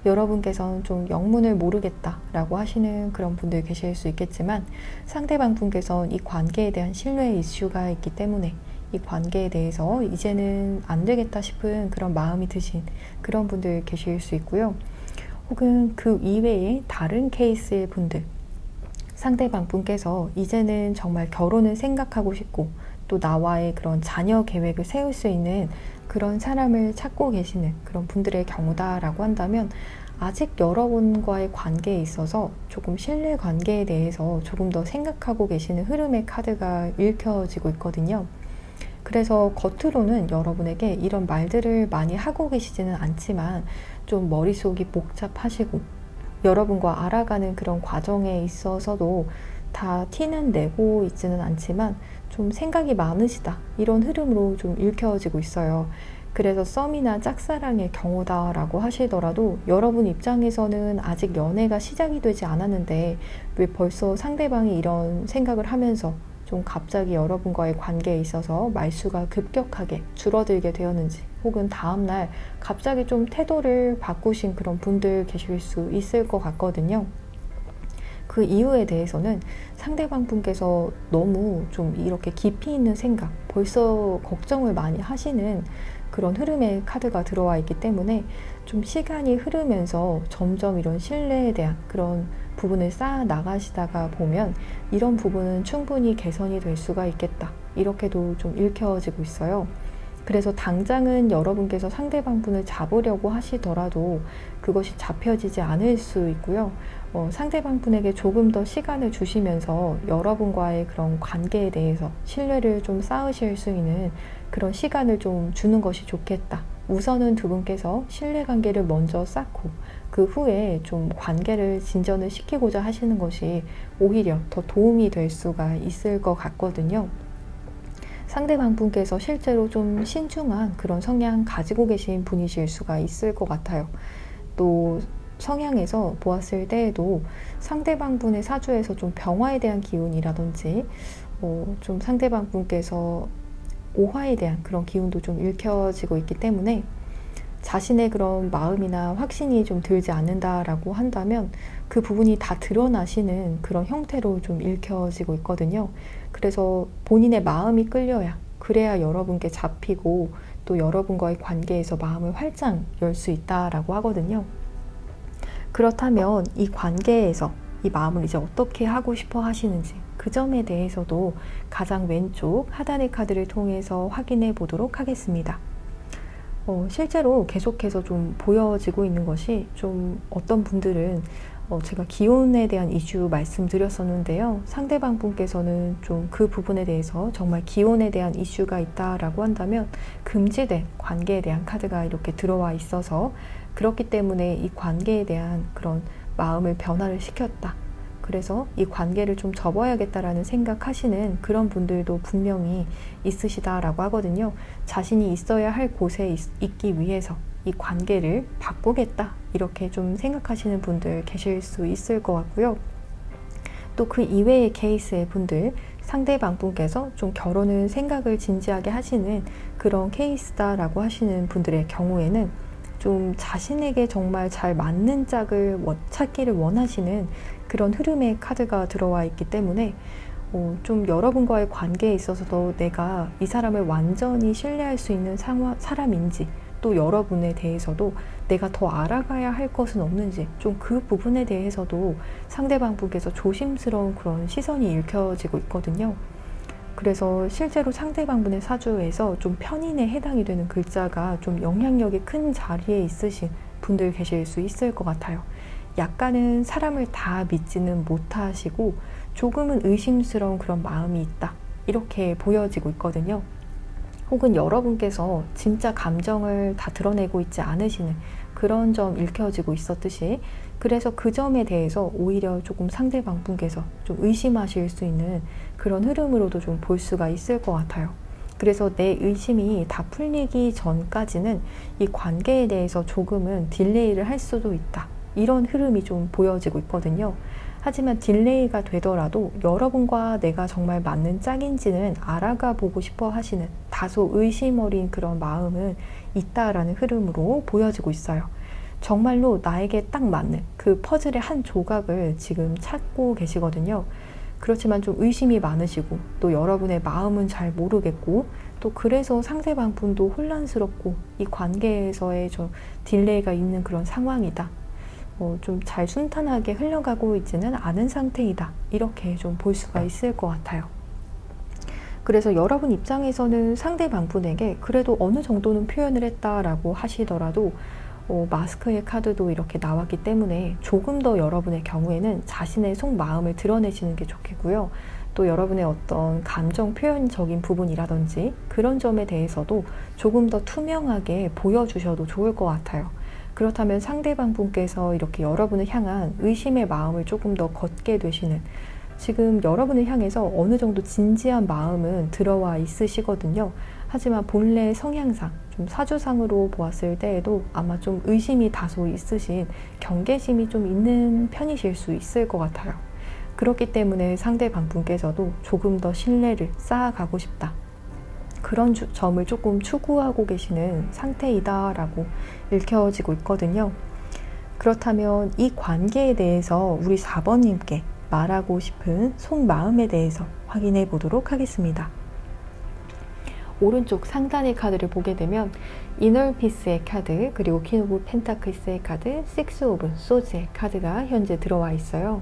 여러분께서는 좀 영문을 모르겠다라고 하시는 그런 분들 계실 수 있겠지만 상대방 분께서는 이 관계에 대한 신뢰 이슈가 있기 때문에 이 관계에 대해서 이제는 안 되겠다 싶은 그런 마음이 드신 그런 분들 계실 수 있고요. 혹은 그 이외에 다른 케이스의 분들, 상대방 분께서 이제는 정말 결혼을 생각하고 싶고 또 나와의 그런 자녀 계획을 세울 수 있는 그런 사람을 찾고 계시는 그런 분들의 경우다라고 한다면 아직 여러분과의 관계에 있어서 조금 신뢰 관계에 대해서 조금 더 생각하고 계시는 흐름의 카드가 읽혀지고 있거든요. 그래서 겉으로는 여러분에게 이런 말들을 많이 하고 계시지는 않지만 좀 머릿속이 복잡하시고 여러분과 알아가는 그런 과정에 있어서도 다 티는 내고 있지는 않지만 좀 생각이 많으시다. 이런 흐름으로 좀 읽혀지고 있어요. 그래서 썸이나 짝사랑의 경우다라고 하시더라도 여러분 입장에서는 아직 연애가 시작이 되지 않았는데 왜 벌써 상대방이 이런 생각을 하면서 좀 갑자기 여러분과의 관계에 있어서 말수가 급격하게 줄어들게 되었는지 혹은 다음날 갑자기 좀 태도를 바꾸신 그런 분들 계실 수 있을 것 같거든요. 그 이유에 대해서는 상대방 분께서 너무 좀 이렇게 깊이 있는 생각, 벌써 걱정을 많이 하시는 그런 흐름의 카드가 들어와 있기 때문에 좀 시간이 흐르면서 점점 이런 신뢰에 대한 그런 부분을 쌓아 나가시다가 보면 이런 부분은 충분히 개선이 될 수가 있겠다. 이렇게도 좀 읽혀지고 있어요. 그래서 당장은 여러분께서 상대방 분을 잡으려고 하시더라도 그것이 잡혀지지 않을 수 있고요. 상대방 분에게 조금 더 시간을 주시면서 여러분과의 그런 관계에 대해서 신뢰를 좀 쌓으실 수 있는 그런 시간을 좀 주는 것이 좋겠다. 우선은 두 분께서 신뢰관계를 먼저 쌓고 그 후에 좀 관계를 진전을 시키고자 하시는 것이 오히려 더 도움이 될 수가 있을 것 같거든요. 상대방 분께서 실제로 좀 신중한 그런 성향 가지고 계신 분이실 수가 있을 것 같아요. 또 성향에서 보았을 때에도 상대방 분의 사주에서 좀 병화에 대한 기운이라든지 좀 상대방 분께서 오화에 대한 그런 기운도 좀 읽혀지고 있기 때문에 자신의 그런 마음이나 확신이 좀 들지 않는다라고 한다면 그 부분이 다 드러나시는 그런 형태로 좀 읽혀지고 있거든요. 그래서 본인의 마음이 끌려야 그래야 여러분께 잡히고 또 여러분과의 관계에서 마음을 활짝 열 수 있다라고 하거든요. 그렇다면 이 관계에서 이 마음을 이제 어떻게 하고 싶어 하시는지 그 점에 대해서도 가장 왼쪽 하단의 카드를 통해서 확인해 보도록 하겠습니다. 실제로 계속해서 좀 보여지고 있는 것이 좀 어떤 분들은 제가 기혼에 대한 이슈 말씀드렸었는데요. 상대방 분께서는 좀 그 부분에 대해서 정말 기혼에 대한 이슈가 있다라고 한다면 금지된 관계에 대한 카드가 이렇게 들어와 있어서 그렇기 때문에 이 관계에 대한 그런 마음을 변화를 시켰다. 그래서 이 관계를 좀 접어야겠다라는 생각하시는 그런 분들도 분명히 있으시다라고 하거든요. 자신이 있어야 할 곳에 있기 위해서 이 관계를 바꾸겠다 이렇게 좀 생각하시는 분들 계실 수 있을 것 같고요. 또 그 이외의 케이스의 분들, 상대방 분께서 좀 결혼을 생각을 진지하게 하시는 그런 케이스다라고 하시는 분들의 경우에는 좀 자신에게 정말 잘 맞는 짝을 찾기를 원하시는 그런 흐름의 카드가 들어와 있기 때문에 좀 여러분과의 관계에 있어서도 내가 이 사람을 완전히 신뢰할 수 있는 사람인지 또 여러분에 대해서도 내가 더 알아가야 할 것은 없는지 좀 그 부분에 대해서도 상대방 분께서 조심스러운 그런 시선이 읽혀지고 있거든요. 그래서 실제로 상대방 분의 사주에서 좀 편인에 해당이 되는 글자가 좀 영향력이 큰 자리에 있으신 분들 계실 수 있을 것 같아요. 약간은 사람을 다 믿지는 못하시고 조금은 의심스러운 그런 마음이 있다. 이렇게 보여지고 있거든요. 혹은 여러분께서 진짜 감정을 다 드러내고 있지 않으시는 그런 점 읽혀지고 있었듯이, 그래서 그 점에 대해서 오히려 조금 상대방 분께서 좀 의심하실 수 있는 그런 흐름으로도 좀 볼 수가 있을 것 같아요. 그래서 내 의심이 다 풀리기 전까지는 이 관계에 대해서 조금은 딜레이를 할 수도 있다, 이런 흐름이 좀 보여지고 있거든요. 하지만 딜레이가 되더라도 여러분과 내가 정말 맞는 짝인지는 알아가 보고 싶어 하시는 다소 의심 어린 그런 마음은 있다라는 흐름으로 보여지고 있어요. 정말로 나에게 딱 맞는 그 퍼즐의 한 조각을 지금 찾고 계시거든요. 그렇지만 좀 의심이 많으시고, 또 여러분의 마음은 잘 모르겠고, 또 그래서 상대방 분도 혼란스럽고, 이 관계에서의 좀 딜레이가 있는 그런 상황이다, 좀 잘 순탄하게 흘러가고 있지는 않은 상태이다, 이렇게 좀 볼 수가 있을 것 같아요. 그래서 여러분 입장에서는 상대방 분에게 그래도 어느 정도는 표현을 했다라고 하시더라도 마스크의 카드도 이렇게 나왔기 때문에 조금 더 여러분의 경우에는 자신의 속마음을 드러내시는 게 좋겠고요. 또 여러분의 어떤 감정 표현적인 부분이라든지 그런 점에 대해서도 조금 더 투명하게 보여주셔도 좋을 것 같아요. 그렇다면 상대방 분께서 이렇게 여러분을 향한 의심의 마음을 조금 더 걷게 되시는, 지금 여러분을 향해서 어느 정도 진지한 마음은 들어와 있으시거든요. 하지만 본래 성향상, 좀 사주상으로 보았을 때에도 아마 좀 의심이 다소 있으신, 경계심이 좀 있는 편이실 수 있을 것 같아요. 그렇기 때문에 상대방 분께서도 조금 더 신뢰를 쌓아가고 싶다, 그런 점을 조금 추구하고 계시는 상태이다라고 읽혀지고 있거든요. 그렇다면 이 관계에 대해서 우리 4번님께 말하고 싶은 속마음에 대해서 확인해 보도록 하겠습니다. 오른쪽 상단의 카드를 보게 되면 이너 피스의 카드, 그리고 퀸 오브 펜타클스의 카드, 식스 오브 소즈의 카드가 현재 들어와 있어요.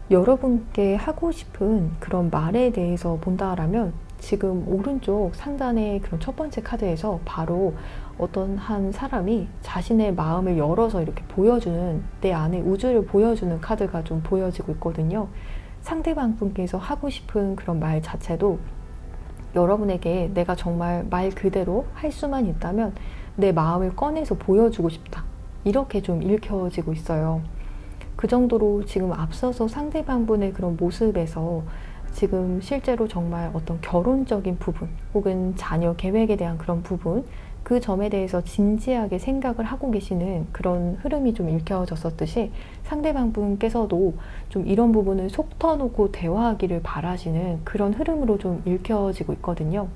여러분께 하고 싶은 그런 말에 대해서 본다라면 지금 오른쪽 상단의 그런 첫 번째 카드에서 바로 어떤 한 사람이 자신의 마음을 열어서 이렇게 보여주는, 내 안에 우주를 보여주는 카드가 좀 보여지고 있거든요. 상대방 분께서 하고 싶은 그런 말 자체도 여러분에게 내가 정말 말 그대로 할 수만 있다면 내 마음을 꺼내서 보여주고 싶다, 이렇게 좀 읽혀지고 있어요. 그 정도로 지금 앞서서 상대방 분의 그런 모습에서 지금 실제로 정말 어떤 결혼적인 부분 혹은 자녀 계획에 대한 그런 부분, 그 점에 대해서 진지하게 생각을 하고 계시는 그런 흐름이 좀 읽혀졌었듯이, 상대방 분께서도 좀 이런 부분을 속 터놓고 대화하기를 바라시는 그런 흐름으로 좀 읽혀지고 있거든요.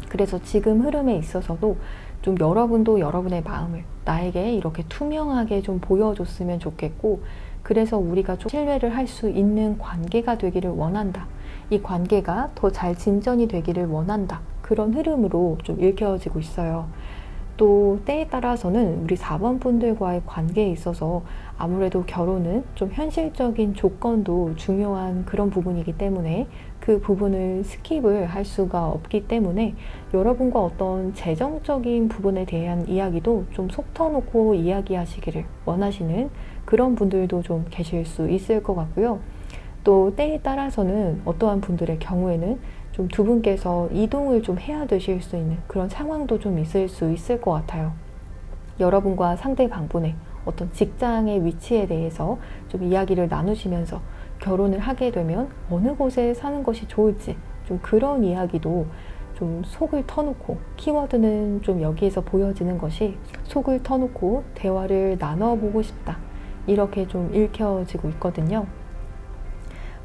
그래서 지금 흐름에 있어서도 좀 여러분도 여러분의 마음을 나에게 이렇게 투명하게 좀 보여줬으면 좋겠고, 그래서 우리가 좀 신뢰를 할 수 있는 관계가 되기를 원한다, 이 관계가 더 잘 진전이 되기를 원한다, 그런 흐름으로 좀 읽혀지고 있어요. 또 때에 따라서는 우리 4번 분들과의 관계에 있어서 아무래도 결혼은 좀 현실적인 조건도 중요한 그런 부분이기 때문에 그 부분을 스킵을 할 수가 없기 때문에 여러분과 어떤 재정적인 부분에 대한 이야기도 좀 속 터놓고 이야기하시기를 원하시는 그런 분들도 좀 계실 수 있을 것 같고요. 또 때에 따라서는 어떠한 분들의 경우에는 좀 두 분께서 이동을 좀 해야 되실 수 있는 그런 상황도 좀 있을 수 있을 것 같아요. 여러분과 상대방분의 어떤 직장의 위치에 대해서 좀 이야기를 나누시면서 결혼을 하게 되면 어느 곳에 사는 것이 좋을지, 좀 그런 이야기도 좀 속을 터놓고, 키워드는 좀 여기에서 보여지는 것이 속을 터놓고 대화를 나눠보고 싶다, 이렇게 좀 읽혀지고 있거든요.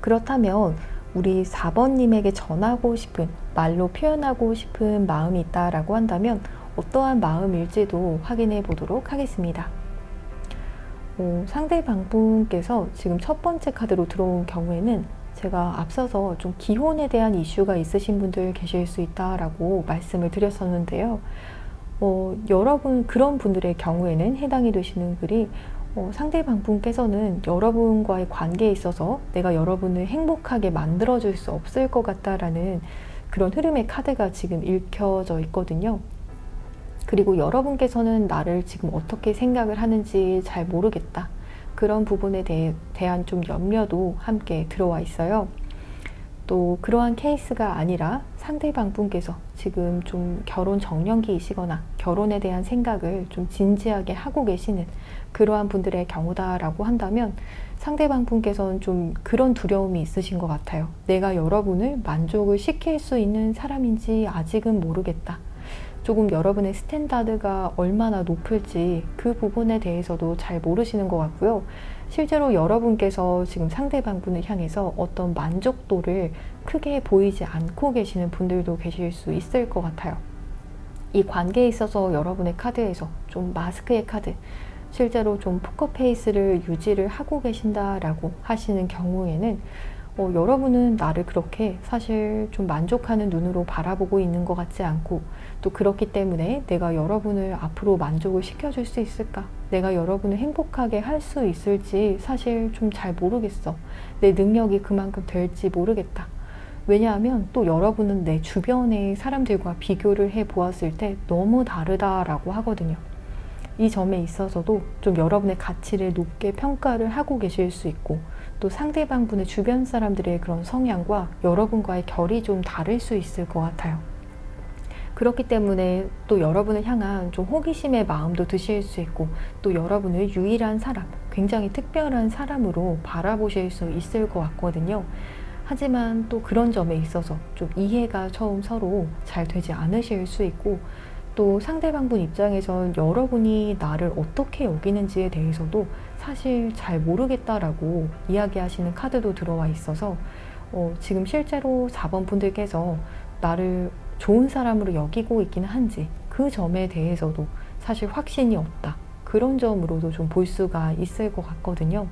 그렇다면 우리 4번님에게 전하고 싶은, 말로 표현하고 싶은 마음이 있다라고 한다면 어떠한 마음일지도 확인해 보도록 하겠습니다. 상대방 분께서 지금 첫 번째 카드로 들어온 경우에는 제가 앞서서 좀 기혼에 대한 이슈가 있으신 분들 계실 수 있다라고 말씀을 드렸었는데요. 여러분 그런 분들의 경우에는 해당이 되시는 글이, 상대방 분께서는 여러분과의 관계에 있어서 내가 여러분을 행복하게 만들어줄 수 없을 것 같다라는 그런 흐름의 카드가 지금 읽혀져 있거든요. 그리고 여러분께서는 나를 지금 어떻게 생각을 하는지 잘 모르겠다, 그런 부분에 대한 좀 염려도 함께 들어와 있어요. 또 그러한 케이스가 아니라 상대방 분께서 지금 좀 결혼 정년기이시거나 결혼에 대한 생각을 좀 진지하게 하고 계시는 그러한 분들의 경우다라고 한다면 상대방 분께서는 좀 그런 두려움이 있으신 것 같아요. 내가 여러분을 만족을 시킬 수 있는 사람인지 아직은 모르겠다. 조금 여러분의 스탠다드가 얼마나 높을지 그 부분에 대해서도 잘 모르시는 것 같고요. 실제로 여러분께서 지금 상대방 분을 향해서 어떤 만족도를 크게 보이지 않고 계시는 분들도 계실 수 있을 것 같아요. 이 관계에 있어서 여러분의 카드에서 좀 마스크의 카드, 실제로 좀 포커페이스를 유지를 하고 계신다라고 하시는 경우에는 여러분은 나를 그렇게 사실 좀 만족하는 눈으로 바라보고 있는 것 같지 않고, 또 그렇기 때문에 내가 여러분을 앞으로 만족을 시켜줄 수 있을까? 내가 여러분을 행복하게 할 수 있을지 사실 좀 잘 모르겠어. 내 능력이 그만큼 될지 모르겠다. 왜냐하면 또 여러분은 내 주변의 사람들과 비교를 해 보았을 때 너무 다르다라고 하거든요. 이 점에 있어서도 좀 여러분의 가치를 높게 평가를 하고 계실 수 있고, 또 상대방 분의 주변 사람들의 그런 성향과 여러분과의 결이 좀 다를 수 있을 것 같아요. 그렇기 때문에 또 여러분을 향한 좀 호기심의 마음도 드실 수 있고, 또 여러분을 유일한 사람, 굉장히 특별한 사람으로 바라보실 수 있을 것 같거든요. 하지만 또 그런 점에 있어서 좀 이해가 처음 서로 잘 되지 않으실 수 있고, 또 상대방 분 입장에선 여러분이 나를 어떻게 여기는지에 대해서도 사실 잘 모르겠다라고 이야기하시는 카드도 들어와 있어서 지금 실제로 4번 분들께서 나를 좋은 사람으로 여기고 있기는 한지 그 점에 대해서도 사실 확신이 없다. 그런 점으로도 좀 볼 수가 있을 것 같거든요.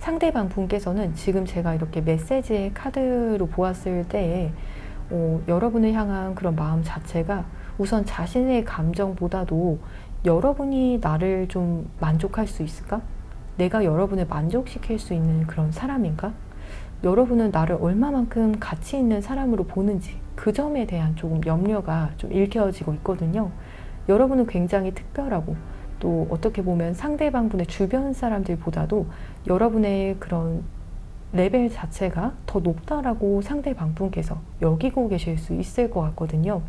상대방 분께서는 지금 제가 이렇게 메시지의 카드로 보았을 때에 여러분을 향한 그런 마음 자체가 우선 자신의 감정보다도 여러분이 나를 좀 만족할 수 있을까? 내가 여러분을 만족시킬 수 있는 그런 사람인가? 여러분은 나를 얼마만큼 가치 있는 사람으로 보는지 그 점에 대한 조금 염려가 좀 읽혀지고 있거든요. 여러분은 굉장히 특별하고, 또 어떻게 보면 상대방 분의 주변 사람들보다도 여러분의 그런 레벨 자체가 더 높다라고 상대방 분께서 여기고 계실 수 있을 것 같거든요.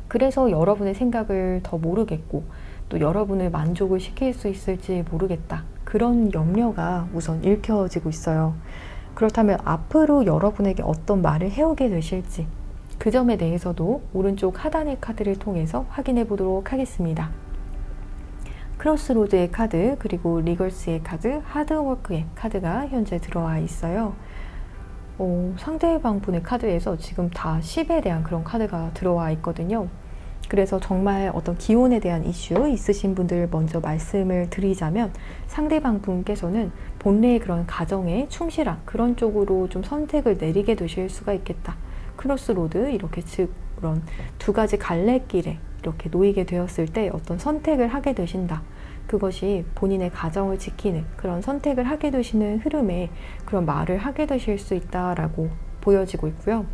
그래서 여러분의 생각을 더 모르겠고, 또 여러분을 만족을 시킬 수 있을지 모르겠다. 그런 염려가 우선 읽혀지고 있어요. 그렇다면 앞으로 여러분에게 어떤 말을 해오게 되실지 그 점에 대해서도 오른쪽 하단의 카드를 통해서 확인해 보도록 하겠습니다. 크로스로드의 카드, 그리고 리걸스의 카드, 하드워크의 카드가 현재 들어와 있어요. 상대방 분의 카드에서 지금 다 10에 대한 그런 카드가 들어와 있거든요. 그래서 정말 어떤 기혼에 대한 이슈 있으신 분들 먼저 말씀을 드리자면, 상대방 분께서는 본래의 그런 가정에 충실한 그런 쪽으로 좀 선택을 내리게 되실 수가 있겠다. 크로스로드, 이렇게 즉 그런 두 가지 갈래길에 이렇게 놓이게 되었을 때 어떤 선택을 하게 되신다. 그것이 본인의 가정을 지키는 그런 선택을 하게 되시는 흐름에 그런 말을 하게 되실 수 있다라고 보여지고 있고요.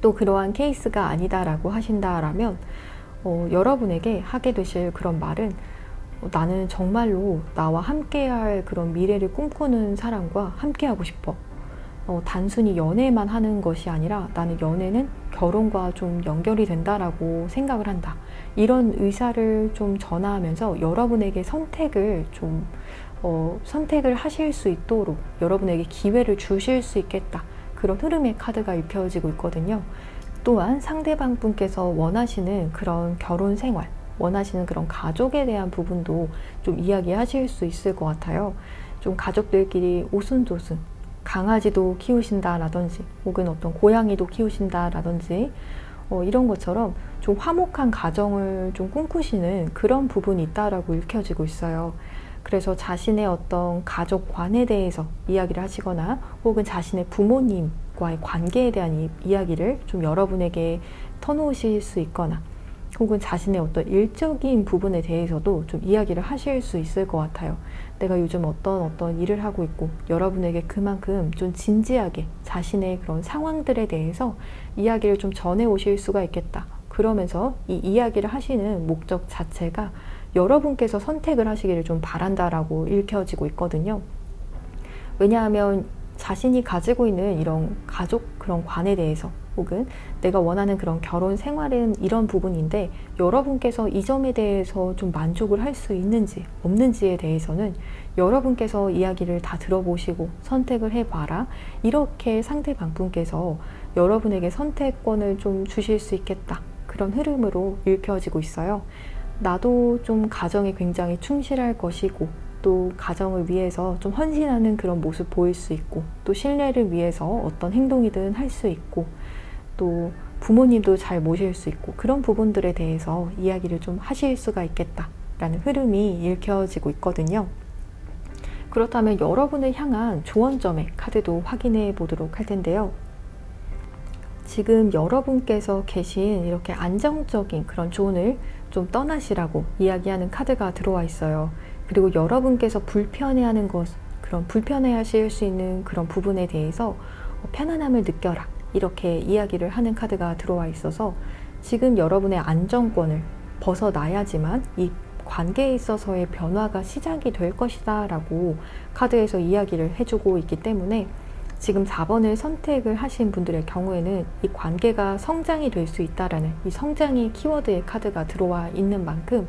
또 그러한 케이스가 아니다라고 하신다라면 여러분에게 하게 되실 그런 말은 나는 정말로 나와 함께할 그런 미래를 꿈꾸는 사람과 함께하고 싶어. 단순히 연애만 하는 것이 아니라 나는 연애는 결혼과 좀 연결이 된다라고 생각을 한다. 이런 의사를 좀 전하면서 여러분에게 선택을 좀 선택을 하실 수 있도록 여러분에게 기회를 주실 수 있겠다. 그런 흐름의 카드가 입혀지고 있거든요. 또한 상대방 분께서 원하시는 그런 결혼 생활, 원하시는 그런 가족에 대한 부분도 좀 이야기하실 수 있을 것 같아요. 좀 가족들끼리 오순도순 강아지도 키우신다라든지, 혹은 어떤 고양이도 키우신다라든지, 이런 것처럼 좀 화목한 가정을 좀 꿈꾸시는 그런 부분이 있다라고 읽혀지고 있어요. 그래서 자신의 어떤 가족관에 대해서 이야기를 하시거나, 혹은 자신의 부모님과의 관계에 대한 이야기를 좀 여러분에게 터놓으실 수 있거나, 혹은 자신의 어떤 일적인 부분에 대해서도 좀 이야기를 하실 수 있을 것 같아요. 내가 요즘 어떤 일을 하고 있고, 여러분에게 그만큼 좀 진지하게 자신의 그런 상황들에 대해서 이야기를 좀 전해 오실 수가 있겠다. 그러면서 이 이야기를 하시는 목적 자체가 여러분께서 선택을 하시기를 좀 바란다라고 읽혀지고 있거든요. 왜냐하면 자신이 가지고 있는 이런 가족 그런 관에 대해서 혹은 내가 원하는 그런 결혼 생활은 이런 부분인데 여러분께서 이 점에 대해서 좀 만족을 할 수 있는지 없는지에 대해서는 여러분께서 이야기를 다 들어보시고 선택을 해봐라. 이렇게 상대방분께서 여러분에게 선택권을 좀 주실 수 있겠다. 그런 흐름으로 읽혀지고 있어요. 나도 좀 가정에 굉장히 충실할 것이고 또 가정을 위해서 좀 헌신하는 그런 모습 보일 수 있고 또 신뢰를 위해서 어떤 행동이든 할 수 있고 또 부모님도 잘 모실 수 있고 그런 부분들에 대해서 이야기를 좀 하실 수가 있겠다라는 흐름이 읽혀지고 있거든요. 그렇다면 여러분을 향한 조언점의 카드도 확인해 보도록 할 텐데요. 지금 여러분께서 계신 이렇게 안정적인 그런 존을 좀 떠나시라고 이야기하는 카드가 들어와 있어요. 그리고 여러분께서 불편해하는 것, 그런 불편해하실 수 있는 그런 부분에 대해서 편안함을 느껴라. 이렇게 이야기를 하는 카드가 들어와 있어서 지금 여러분의 안정권을 벗어나야지만 이 관계에 있어서의 변화가 시작이 될 것이다 라고 카드에서 이야기를 해주고 있기 때문에 지금 4번을 선택을 하신 분들의 경우에는 이 관계가 성장이 될 수 있다라는 이 성장의 키워드의 카드가 들어와 있는 만큼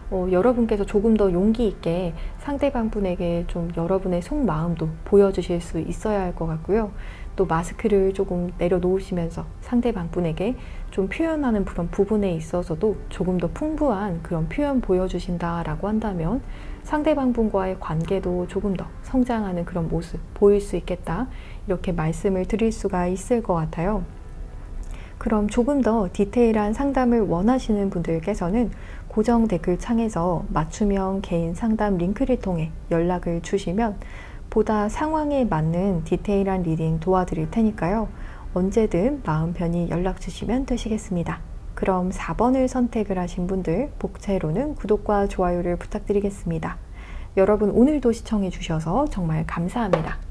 여러분께서 조금 더 용기 있게 상대방 분에게 좀 여러분의 속마음도 보여주실 수 있어야 할 것 같고요. 또 마스크를 조금 내려놓으시면서 상대방 분에게 좀 표현하는 그런 부분에 있어서도 조금 더 풍부한 그런 표현 보여주신다라고 한다면 상대방 분과의 관계도 조금 더 성장하는 그런 모습 보일 수 있겠다. 이렇게 말씀을 드릴 수가 있을 것 같아요. 그럼 조금 더 디테일한 상담을 원하시는 분들께서는 고정 댓글 창에서 맞춤형 개인 상담 링크를 통해 연락을 주시면 보다 상황에 맞는 디테일한 리딩 도와드릴 테니까요. 언제든 마음 편히 연락 주시면 되시겠습니다. 그럼 4번을 선택을 하신 분들 복채로는 구독과 좋아요를 부탁드리겠습니다. 여러분 오늘도 시청해 주셔서 정말 감사합니다.